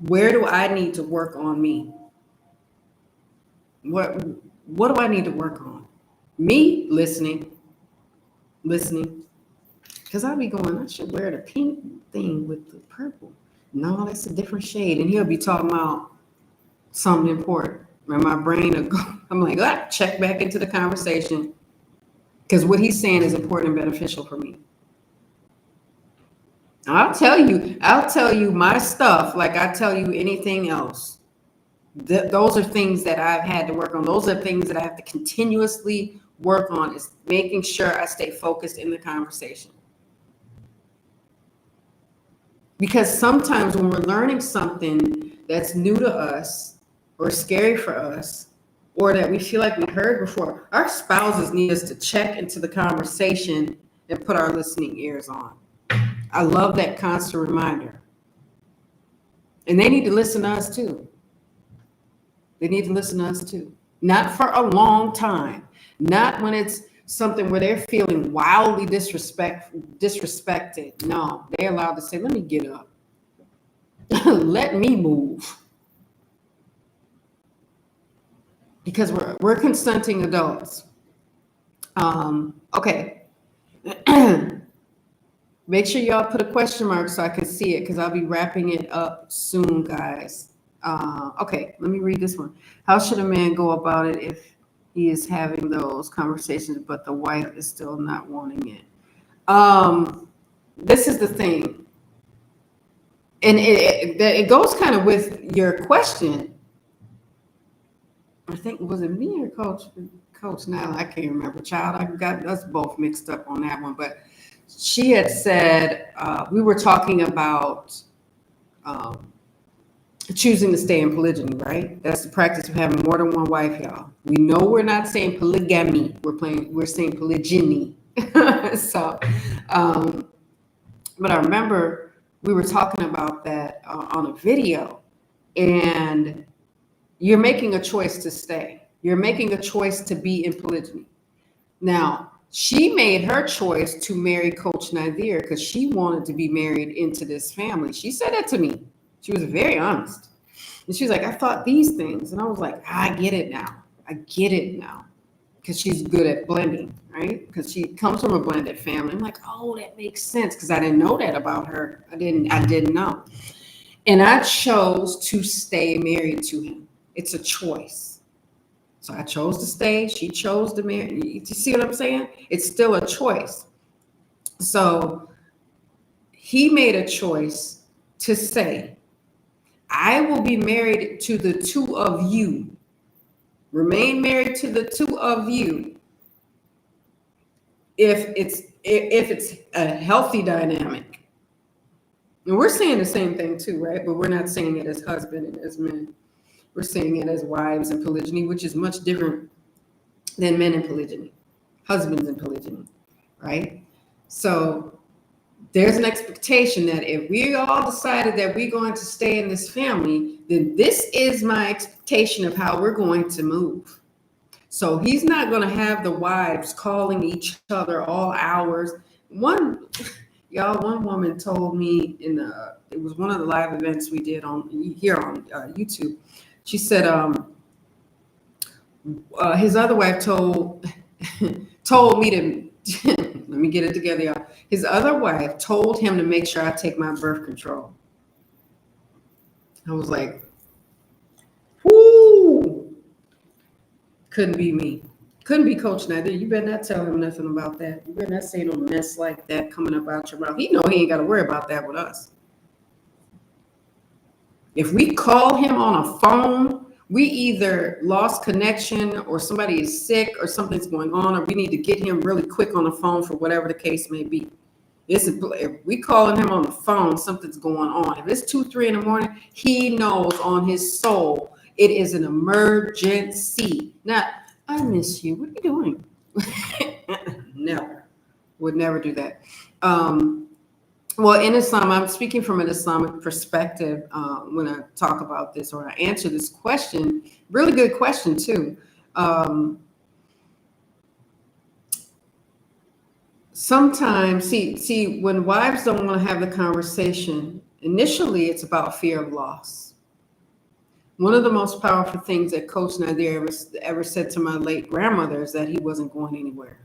Where do I need to work on me? What do I need to work on? Me listening. Because I'll be going, I should wear the pink thing with the purple. No, that's a different shade. And he'll be talking about something important. And my brain will go, I'm like, check back into the conversation. Because what he's saying is important and beneficial for me. I'll tell you my stuff like I tell you anything else. Those are things that I've had to work on. Those are things that I have to continuously work on, is making sure I stay focused in the conversation. Because sometimes when we're learning something that's new to us or scary for us, or that we feel like we heard before, our spouses need us to check into the conversation and put our listening ears on. I love that constant reminder. And they need to listen to us too. They need to listen to us too. Not for a long time. Not when it's something where they're feeling wildly disrespected. No, they're allowed to say, let me get up. Let me move. Because we're consenting adults. Okay. Make sure y'all put a question mark so I can see it, because I'll be wrapping it up soon, guys. Okay, let me read this one. How should a man go about it if he is having those conversations, but the wife is still not wanting it? This is the thing. And it goes kind of with your question. I think, was it me or Coach Nyla? I can't remember, child. I got us both mixed up on that one. But she had said, we were talking about choosing to stay in polygyny, right? That's the practice of having more than one wife, y'all. We know we're not saying polygamy. We're saying polygyny. So, but I remember we were talking about that on a video, and you're making a choice to stay. You're making a choice to be in polygyny. Now, she made her choice to marry Coach Nazir because she wanted to be married into this family. She said that to me. She was very honest. And she was like, I thought these things. And I was like, I get it now. Because she's good at blending, right? Because she comes from a blended family. I'm like, oh, that makes sense. Because I didn't know that about her. I didn't know. And I chose to stay married to him. It's a choice. So I chose to stay. She chose to marry. You see what I'm saying? It's still a choice. So he made a choice to say, I will be married to the two of you, remain married to the two of you if it's a healthy dynamic. And we're saying the same thing too, right? But we're not saying it as husband and as men. We're saying it as wives in polygyny, which is much different than men in polygyny, husbands in polygyny, right? So there's an expectation that if we all decided that we're going to stay in this family, then this is my expectation of how we're going to move. So he's not going to have the wives calling each other all hours. One woman told me it was one of the live events we did here on YouTube. She said his other wife told me to let me get it together, y'all. His other wife told him to make sure I take my birth control. I was like, whoo, couldn't be me. Couldn't be Coach Nyla. You better not tell him nothing about that. You better not say no mess like that coming up out your mouth. He know he ain't got to worry about that with us. If we call him on a phone, we either lost connection or somebody is sick or something's going on, or we need to get him really quick on the phone for whatever the case may be. If we calling him on the phone, something's going on. If it's 2, 3 in the morning, he knows on his soul it is an emergency. Not, I miss you. What are you doing? Never. Would never do that. Well, in Islam, I'm speaking from an Islamic perspective when I talk about this or I answer this question. Really good question, too. Sometimes, see, when wives don't want to have the conversation, initially it's about fear of loss. One of the most powerful things that Coach Nazir ever said to my late grandmother is that he wasn't going anywhere.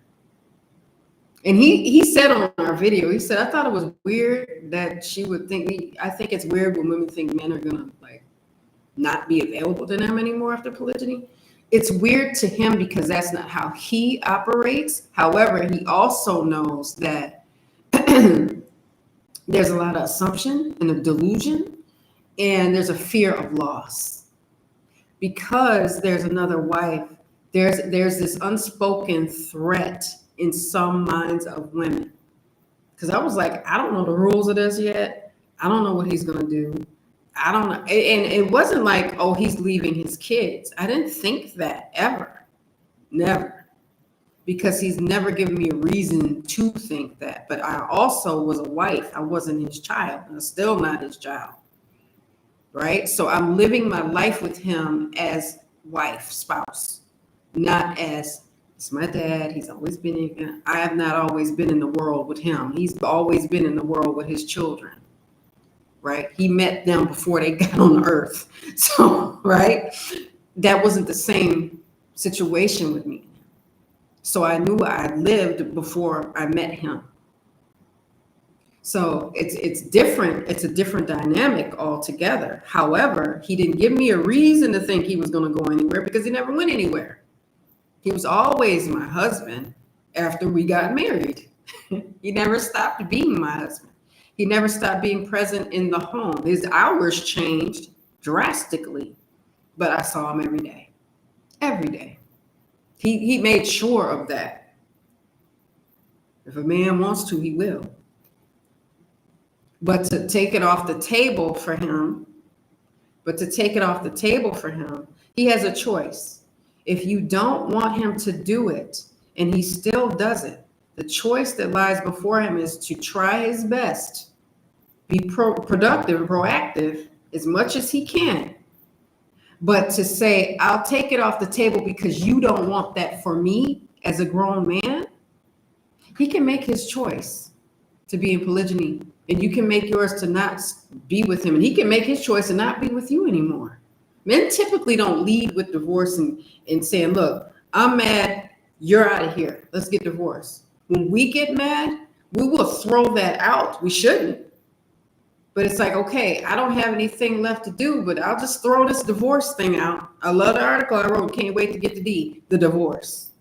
And he said on our video, he said, I thought it was weird that she would think I think it's weird when women think men are gonna like not be available to them anymore after polygyny. It's weird to him because that's not how he operates. However, he also knows that there's a lot of assumption and a delusion, and there's a fear of loss. Because there's another wife, there's this unspoken threat in some minds of women. Because I was like, I don't know the rules of this yet. I don't know what he's going to do. I don't know. And it wasn't like, oh, he's leaving his kids. I didn't think that ever. Never. Because he's never given me a reason to think that. But I also was a wife. I wasn't his child. I'm still not his child. Right? So I'm living my life with him as wife, spouse, not as it's my dad. He's always been in. I have not always been in the world with him. He's always been in the world with his children. Right? He met them before they got on earth. So, right? That wasn't the same situation with me. So I knew I lived before I met him. So it's different. It's a different dynamic altogether. However, he didn't give me a reason to think he was going to go anywhere because he never went anywhere. He was always my husband after we got married. He never stopped being my husband. He never stopped being present in the home. His hours changed drastically, but I saw him every day. Every day. He made sure of that. If a man wants to, he will. But to take it off the table for him, he has a choice. If you don't want him to do it and he still does it, the choice that lies before him is to try his best, be productive and proactive as much as he can. But to say, I'll take it off the table because you don't want that for me as a grown man, he can make his choice to be in polygyny. And you can make yours to not be with him. And he can make his choice to not be with you anymore. Men typically don't lead with divorce and saying, look, I'm mad, you're out of here. Let's get divorced. When we get mad, we will throw that out. We shouldn't. But it's like, okay, I don't have anything left to do, but I'll just throw this divorce thing out. I love the article I wrote, can't wait to get the deed, the divorce.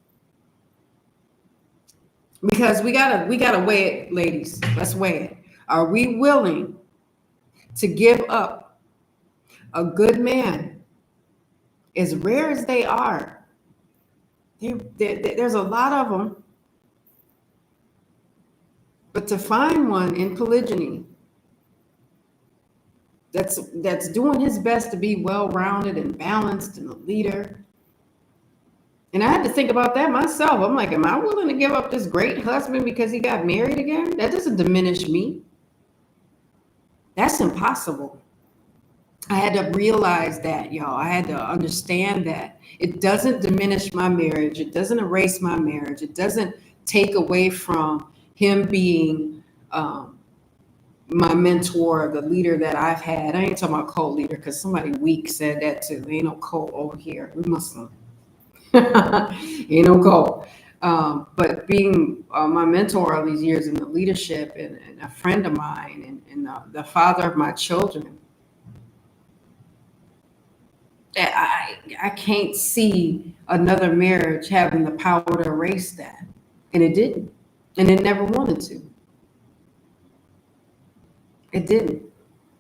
Because we gotta weigh it, ladies. Let's weigh it. Are we willing to give up a good man, as rare as they are? There's a lot of them, but to find one in polygyny that's doing his best to be well-rounded and balanced and a leader. And I had to think about that myself. I'm like, am I willing to give up this great husband because he got married again? That doesn't diminish me. That's impossible. I had to realize that, y'all. I had to understand that. It doesn't diminish my marriage. It doesn't erase my marriage. It doesn't take away from him being my mentor, the leader that I've had. I ain't talking about co-leader because somebody weak said that too. There ain't no co over here. We Muslim. Ain't no co. But being my mentor all these years in the leadership and a friend of mine and the father of my children, I can't see another marriage having the power to erase that. And it didn't. And it never wanted to. It didn't.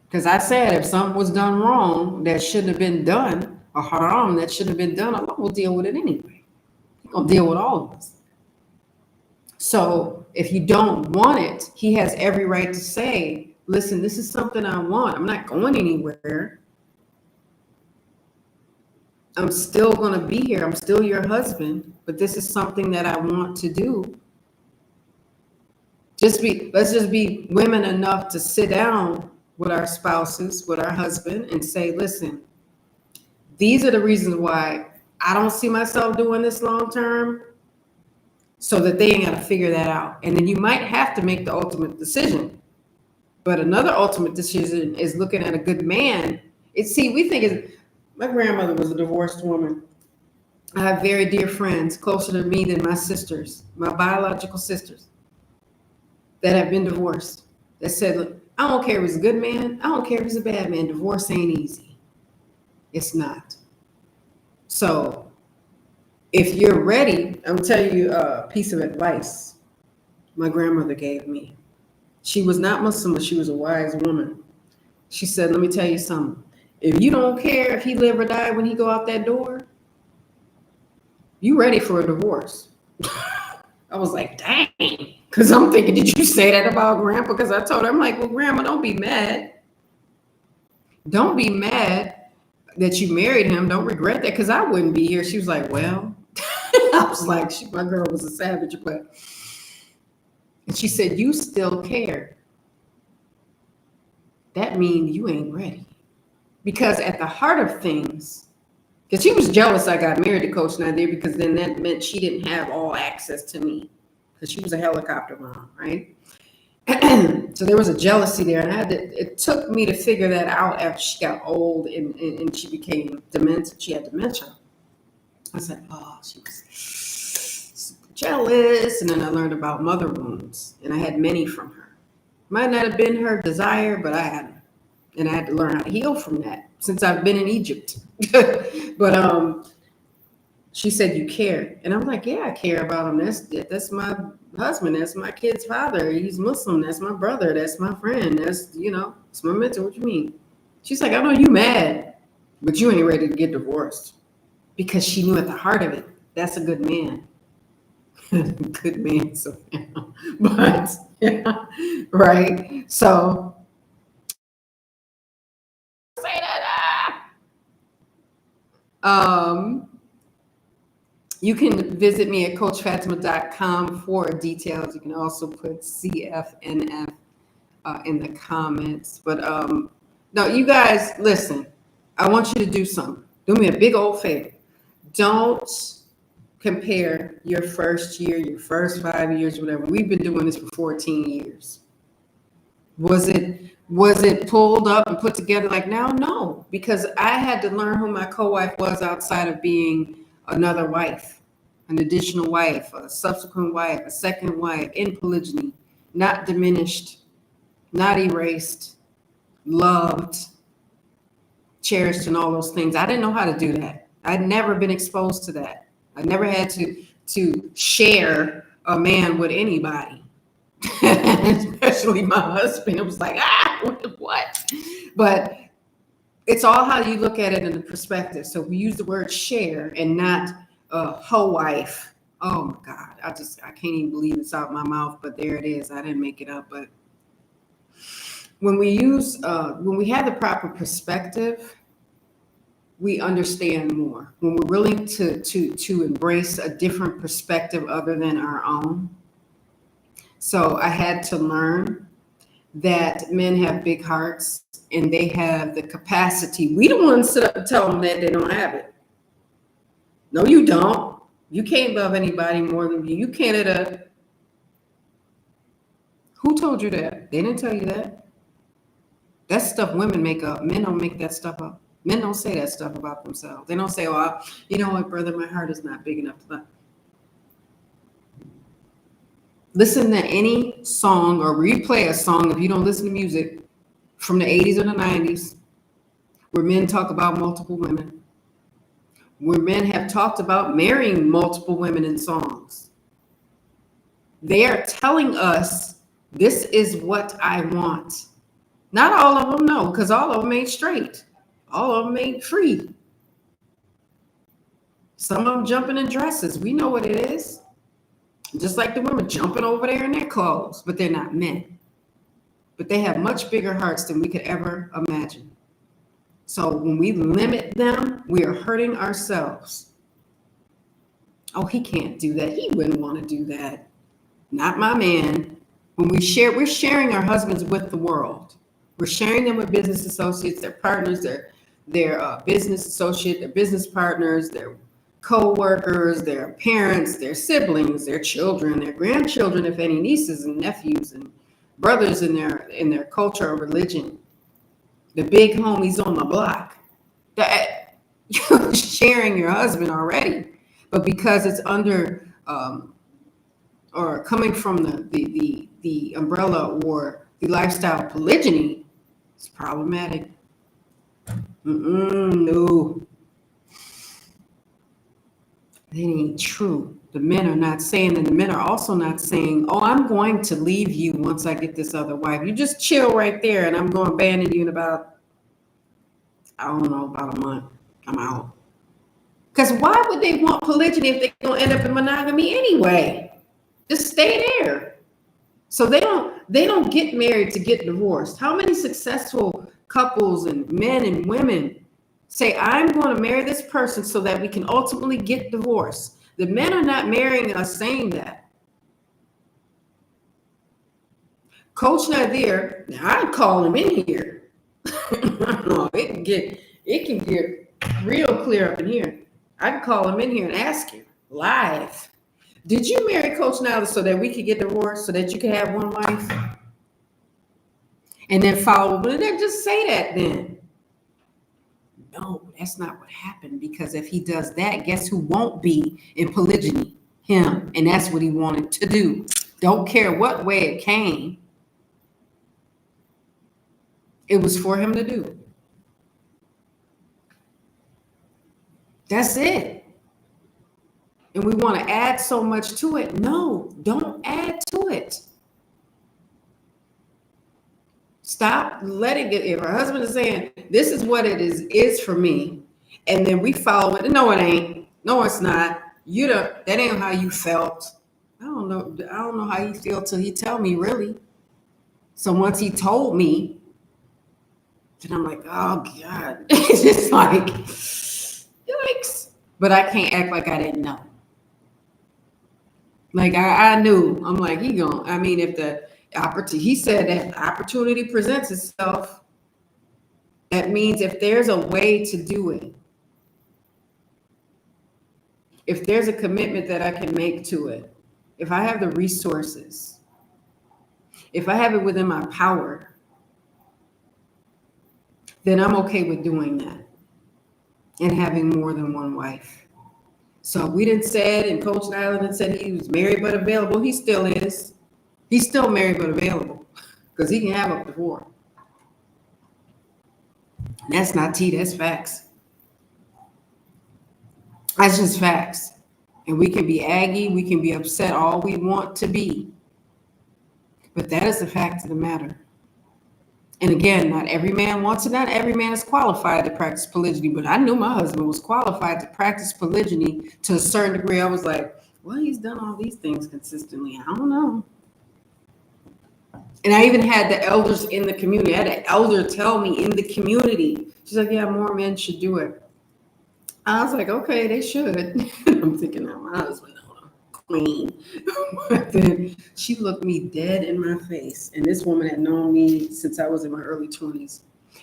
Because I said if something was done wrong that shouldn't have been done, or haram that shouldn't have been done, Allah will deal with it anyway. He's going to deal with all of us. So if you don't want it, he has every right to say, listen, this is something I want. I'm not going anywhere. I'm still going to be here. I'm still your husband, but this is something that I want to do. Let's just be women enough to sit down with our spouses, with our husband, and say, listen, these are the reasons why I don't see myself doing this long term, so that they ain't got to figure that out. And then you might have to make the ultimate decision. But another ultimate decision is looking at a good man. We think my grandmother was a divorced woman. I have very dear friends, closer to me than my sisters, my biological sisters, that have been divorced, that said, look, I don't care if he's a good man. I don't care if he's a bad man. Divorce ain't easy. It's not. So if you're ready, I'm telling you a piece of advice my grandmother gave me. She was not Muslim, but she was a wise woman. She said, let me tell you something. If you don't care if he live or die when he go out that door, you ready for a divorce. I was like, dang. Because I'm thinking, did you say that about grandpa? Because I told her, I'm like, well, grandma, don't be mad. Don't be mad that you married him. Don't regret that, because I wouldn't be here. She was like, well, I was like, my girl was a savage, but. And she said, you still care. That means you ain't ready. Because at the heart of things, because she was jealous I got married to Coach Nyla, because then that meant she didn't have all access to me, because she was a helicopter mom, right? So there was a jealousy there, and it took me to figure that out after she got old and she became demented. She had dementia. I said, oh, she was super jealous. And then I learned about mother wounds, and I had many from her. Might not have been her desire, but I had them. And I had to learn how to heal from that since I've been in Egypt. But she said, you care. And I'm like, yeah, I care about him. That's my husband. That's my kid's father. He's Muslim. That's my brother. That's my friend. That's my mentor. What you mean? She's like, I know you mad, but you ain't ready to get divorced. Because she knew at the heart of it, that's a good man. Good man. So, but, yeah, right. So, say that. You can visit me at coachfatimah.com for details. You can also put CFNF in the comments. But no, you guys, listen, I want you to do something. Do me a big old favor. Don't compare your first year, your first 5 years, whatever. We've been doing this for 14 years. Was it pulled up and put together like now? No, because I had to learn who my co-wife was outside of being another wife, an additional wife, a subsequent wife, a second wife, in polygyny, not diminished, not erased. loved, cherished, and all those things. I didn't know how to do that. I'd never been exposed to that. I never had to share a man with anybody, especially my husband. It was like, what? But it's all how you look at it in the perspective. So we use the word share and not hoe wife. Oh my God, I can't even believe it's out my mouth, but there it is. I didn't make it up. But when we have the proper perspective, we understand more. When we're willing to embrace a different perspective other than our own. So I had to learn that men have big hearts and they have the capacity. We don't want to sit up and tell them that they don't have it. No, you don't. You can't love anybody more than you. You can't. Who told you that? They didn't tell you that. That's stuff women make up. Men don't make that stuff up. Men don't say that stuff about themselves. They don't say, "Oh, you know what, brother, my heart is not big enough to love." Listen to any song or replay a song if you don't listen to music from the 80s or the 90s where men talk about multiple women, where men have talked about marrying multiple women in songs. They are telling us, this is what I want. Not all of them, no, because all of them ain't straight. All of them ain't free. Some of them jumping in dresses. We know what it is. Just like the women jumping over there in their clothes, but they're not men. But they have much bigger hearts than we could ever imagine. So when we limit them, we are hurting ourselves. Oh, he can't do that. He wouldn't want to do that. Not my man. When we're sharing our husbands with the world. We're sharing them with business associates, their partners, their business associate, their business partners, their co-workers, their parents, their siblings, their children, their grandchildren, if any, nieces and nephews and brothers in their culture or religion, the big homies on the block. That you're sharing your husband already, but because it's under or coming from the umbrella or the lifestyle of polygyny, it's problematic. No. That ain't true. The men are not saying, and the men are also not saying, oh, I'm going to leave you once I get this other wife. You just chill right there and I'm going to abandon you in about, I don't know, about a month. I'm out. Because why would they want polygyny if they're going to end up in monogamy anyway? Just stay there. So they don't get married to get divorced. How many successful couples and men and women say, I'm going to marry this person so that we can ultimately get divorced? The men are not marrying us saying that. Coach Nazir, now I'd call him in here. It can get real clear up in here. I'd call him in here and ask him live. Did you marry Coach Nyla so that we could get divorced, so that you could have one wife? And then follow up, and then just say that then. No, that's not what happened, because if he does that, guess who won't be in polygyny? Him. And that's what he wanted to do. Don't care what way it came. It was for him to do. That's it. And we want to add so much to it. No, don't add to it. Stop letting it. If her husband is saying, this is what it is for me, and then we follow it. No, it ain't. No, it's not. That ain't how you felt. I don't know how you feel till he tell me, really. So once he told me, then I'm like, oh God. It's just like, yikes. But I can't act like I didn't know. Like I knew. I'm like, if the opportunity, he said that opportunity presents itself. That means if there's a way to do it, if there's a commitment that I can make to it, if I have the resources, if I have it within my power, then I'm okay with doing that and having more than one wife. So we didn't say it, and Coach Nyla said he was married but available. He still is. He's still married but available because he can have up to 4. That's not tea, that's facts. That's just facts. And we can be aggy, we can be upset all we want to be. But that is the fact of the matter. And again, not every man wants it, not every man is qualified to practice polygyny, but I knew my husband was qualified to practice polygyny to a certain degree. I was like, well, he's done all these things consistently. I don't know. And I even had the elders in the community. I had an elder tell me in the community, she's like, yeah, more men should do it. I was like, okay, they should. I'm thinking, now my husband, queen. But then she looked me dead in my face. And this woman had known me since I was in my early 20s.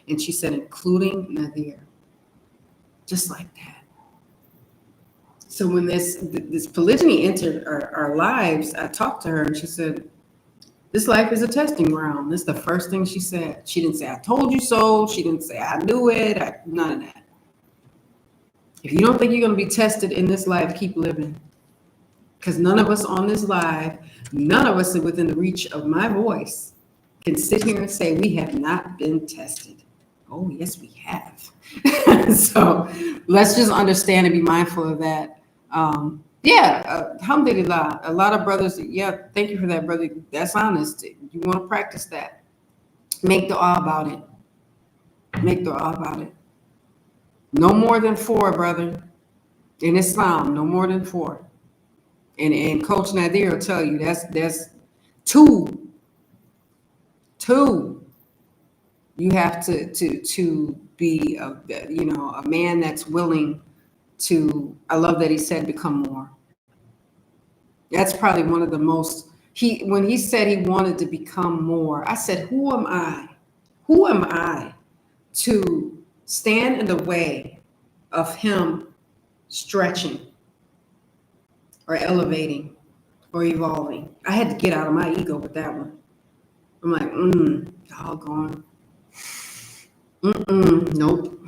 And she said, including Nazir. Just like that. So when this polygyny entered our lives, I talked to her and she said, this life is a testing ground. This is the first thing she said. She didn't say, I told you so. She didn't say, I knew it. None of that. If you don't think you're going to be tested in this life, keep living. Because none of us on this live, none of us are within the reach of my voice, can sit here and say we have not been tested. Oh, yes, we have. So let's just understand and be mindful of that. Alhamdulillah. A lot of brothers, thank you for that, brother. That's honest. You want to practice that. Make dua about it. Make dua about it. No more than 4, brother. In Islam, no more than 4. And Coach Nyla will tell you that's 2. You have to be a man that's willing to. I love that he said become more. That's probably one of the most. When he said he wanted to become more, I said, who am I? Who am I to stand in the way of him stretching or elevating or evolving? I had to get out of my ego with that one. I'm like, doggone. Nope.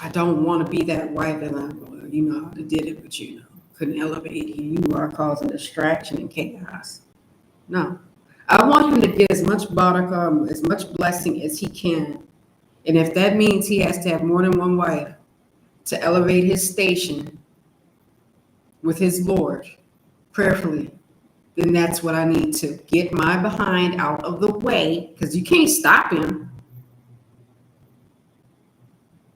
I don't want to be that wife and I did it, but couldn't elevate you. You are causing distraction and chaos. No. I want him to get as much barakah, as much blessing as he can. And if that means he has to have more than one wife to elevate his station with his Lord prayerfully, then that's what I need to get my behind out of the way, because you can't stop him.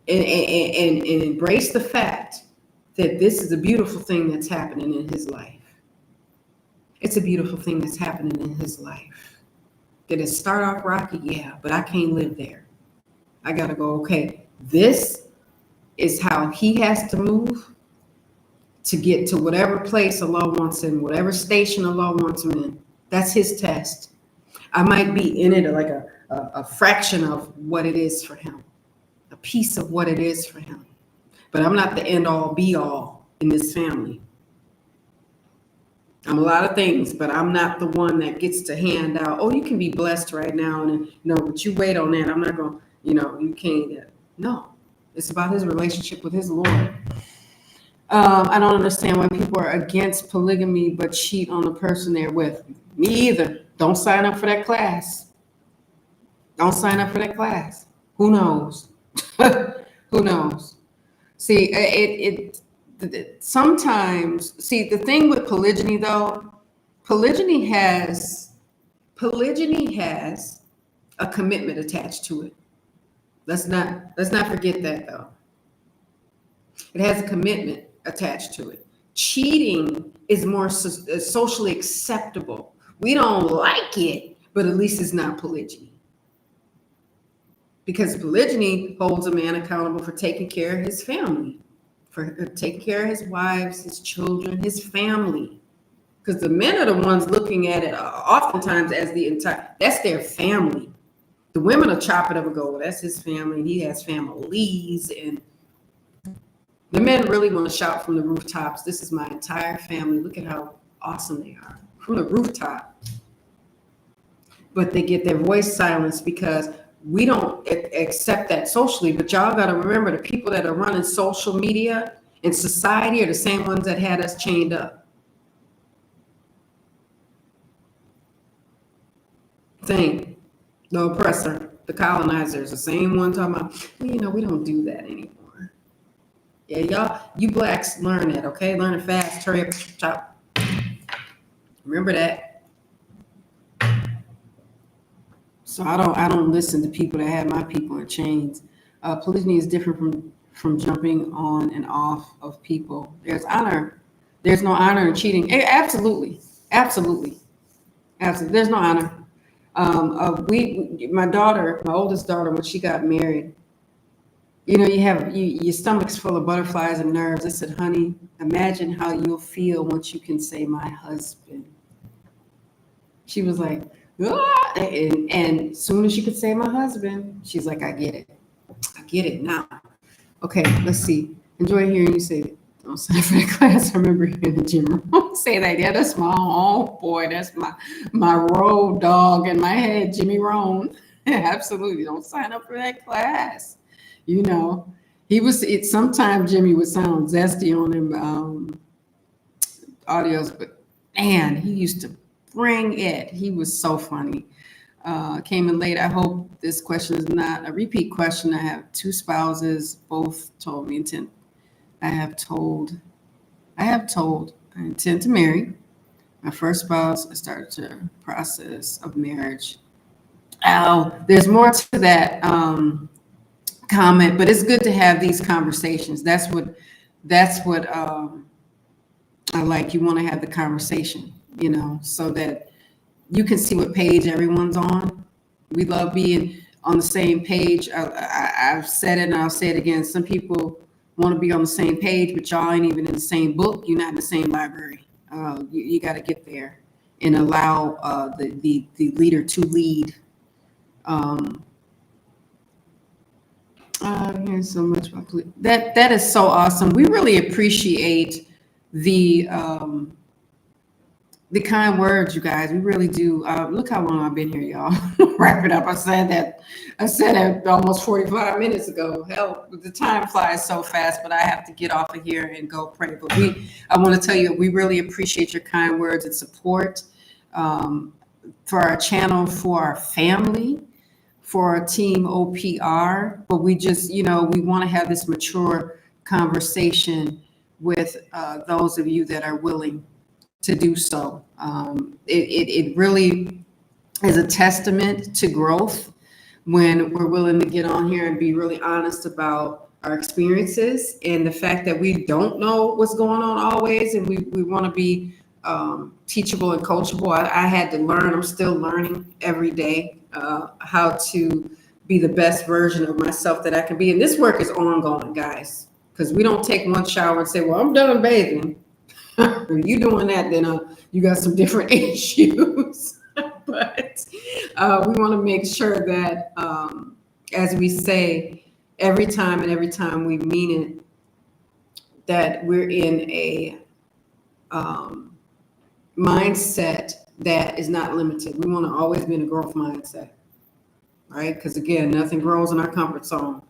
And embrace the fact that this is a beautiful thing that's happening in his life. It's a beautiful thing that's happening in his life. Did it start off rocky? Yeah, but I can't live there. I got to go, okay, this is how he has to move to get to whatever place Allah wants him, whatever station Allah wants him in. That's his test. I might be in it like a fraction of what it is for him, a piece of what it is for him. But I'm not the end all be all in this family. I'm a lot of things, but I'm not the one that gets to hand out, oh, you can be blessed right now. And but you wait on that. I'm not going, you can't. No, it's about his relationship with his Lord. I don't understand why people are against polygamy but cheat on the person they're with. Me either. Don't sign up for that class. Don't sign up for that class. Who knows? Who knows? See, sometimes, the thing with polygyny though, polygyny has a commitment attached to it. Let's not forget that though. It has a commitment attached to it. Cheating is more socially acceptable. We don't like it, but at least it's not polygyny. Because polygyny holds a man accountable for taking care of his family, for taking care of his wives, his children, his family. Because the men are the ones looking at it oftentimes as that's their family. The women will chop it up and go, well, that's his family, and he has families. And the men really want to shout from the rooftops, this is my entire family. Look at how awesome they are. From the rooftop. But they get their voice silenced because we don't accept that socially. But y'all got to remember, the people that are running social media and society are the same ones that had us chained up. Thing, the oppressor. The colonizers, the same one talking about, well, we don't do that anymore. Yeah, y'all, you blacks learn that, okay? Learn it fast, hurry up, chop. Remember that. So I don't listen to people that have my people in chains. Polygyny is different from jumping on and off of people. There's honor. There's no honor in cheating. Absolutely, absolutely, absolutely. There's no honor. My daughter, my oldest daughter, when she got married, your stomach's full of butterflies and nerves. I said, honey, imagine how you'll feel once you can say my husband. She was like, ah! And as soon as she could say my husband, she's like, I get it. I get it now. Okay, let's see. Enjoy hearing you say it. Don't sign for that class. I remember hearing the gym say that. Yeah, that's my own boy. That's my road dog in my head, Jimmy Rohn. Absolutely. Don't sign up for that class. Sometimes Jimmy would sound zesty on him audios, but man, he used to bring it. He was so funny. Came in late. I hope this question is not a repeat question. I have 2 spouses, both told me intent. I have told I intend to marry. My first spouse, I started the process of marriage. Oh, there's more to that comment, but it's good to have these conversations. That's what I like. You want to have the conversation, so that you can see what page everyone's on. We love being on the same page. I've said it and I'll say it again. Some people want to be on the same page, but y'all ain't even in the same book. You're not in the same library. You got to get there and allow the leader to lead. Here's so much about that is so awesome. We really appreciate the kind words, you guys. We really do. Look how long I've been here, y'all. Wrap it up. I said that almost 45 minutes ago. Hell, the time flies so fast, but I have to get off of here and go pray. But I want to tell you, we really appreciate your kind words and support for our channel, for our family, for our team OPR. But we just, we want to have this mature conversation with those of you that are willing to do so. It really is a testament to growth when we're willing to get on here and be really honest about our experiences and the fact that we don't know what's going on always, and we want to be teachable and coachable. I had to learn. I'm still learning every day how to be the best version of myself that I can be. And this work is ongoing, guys, because we don't take one shower and say, well, I'm done bathing. If you doing that, then you got some different issues. But we want to make sure that, as we say every time we mean it, that we're in a mindset that is not limited. We want to always be in a growth mindset, right? Because again, nothing grows in our comfort zone.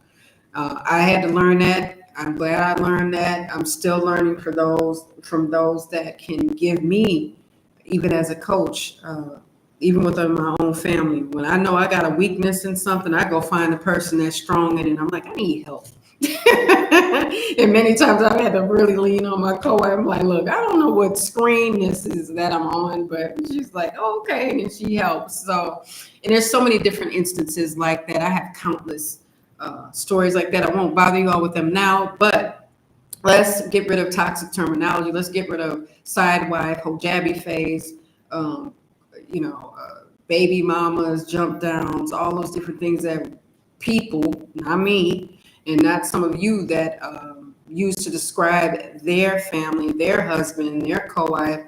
I had to learn that. I'm glad I learned that. I'm still learning from those that can give me, even as a coach, even within my own family. When I know I got a weakness in something, I go find the person that's strong in it. I'm like, I need help. And many times I've had to really lean on my co-wife. I'm like, look, I don't know what screen this is that I'm on, but she's like, oh, okay, and she helps. So, and there's so many different instances like that. I have countless stories like that. I won't bother you all with them now, but let's get rid of toxic terminology. Let's get rid of side wife, hojabby phase, baby mamas, jump downs, all those different things that people, not me, and not some of you that use to describe their family, their husband, their co-wife,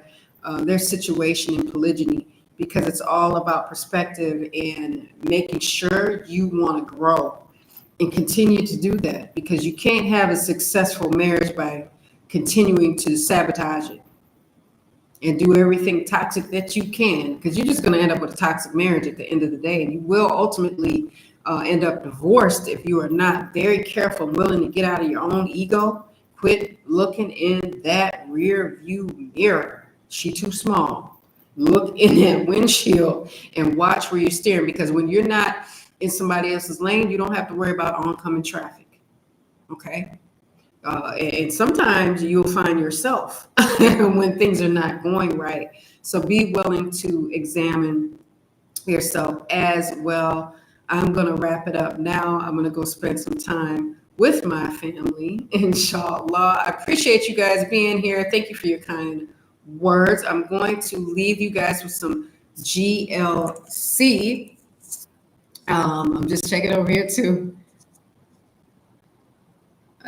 their situation in polygyny, because it's all about perspective and making sure you want to grow and continue to do that, because you can't have a successful marriage by continuing to sabotage it and do everything toxic that you can, because you're just going to end up with a toxic marriage at the end of the day. And you will ultimately end up divorced if you are not very careful and willing to get out of your own ego. Quit looking in that rear view mirror. She too small. Look in that windshield and watch where you're steering, because when you're not in somebody else's lane, you don't have to worry about oncoming traffic. Okay. And sometimes you'll find yourself when things are not going right. So be willing to examine yourself as well. I'm going to wrap it up now. I'm going to go spend some time with my family, inshallah. I appreciate you guys being here. Thank you for your kind words. I'm going to leave you guys with some GLC. I'm just checking over here too.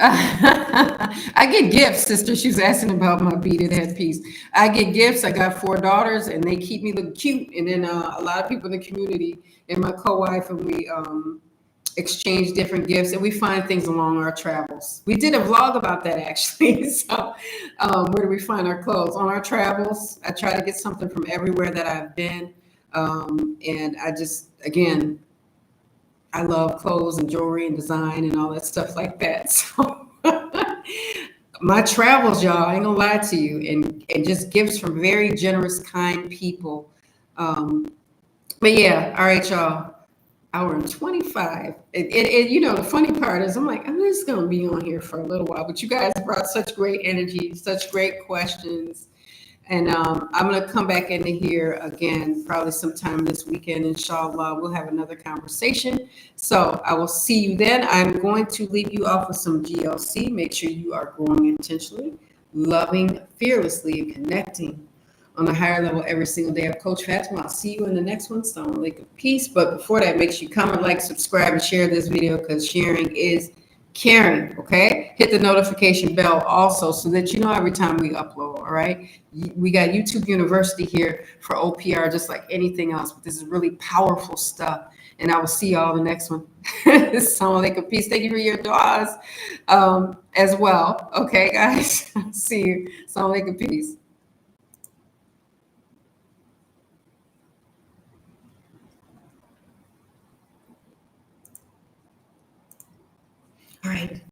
I get gifts, sister. She was asking about my beaded headpiece. I get gifts. I got 4 daughters, and they keep me look cute. And then a lot of people in the community, and my co-wife, and we exchange different gifts, and we find things along our travels. We did a vlog about that actually. So, where do we find our clothes? On our travels. I try to get something from everywhere that I've been, and I just, again, I love clothes and jewelry and design and all that stuff like that. So my travels, y'all, I ain't gonna lie to you, and just gifts from very generous, kind people. But yeah, all right, y'all. Hour and 25. You know, the funny part is I'm like, I'm just gonna be on here for a little while, but you guys brought such great energy, such great questions. And I'm going to come back into here again, probably sometime this weekend, inshallah. We'll have another conversation. So I will see you then. I'm going to leave you off with some GLC. Make sure you are growing intentionally, loving fearlessly, and connecting on a higher level every single day. I'm Coach Fatimah. I'll see you in the next one. Assalamu alaikum. Peace. But before that, make sure you comment, like, subscribe, and share this video, because sharing is caring. Okay, hit the notification bell also so that you know every time we upload. All right, we got YouTube University here for OPR, just like anything else, but this is really powerful stuff. And I will see y'all in the next one. Assalamu alaikum. Peace. Thank you for your du'as as well. Okay, guys. See you. Assalamu alaikum. Peace. All right.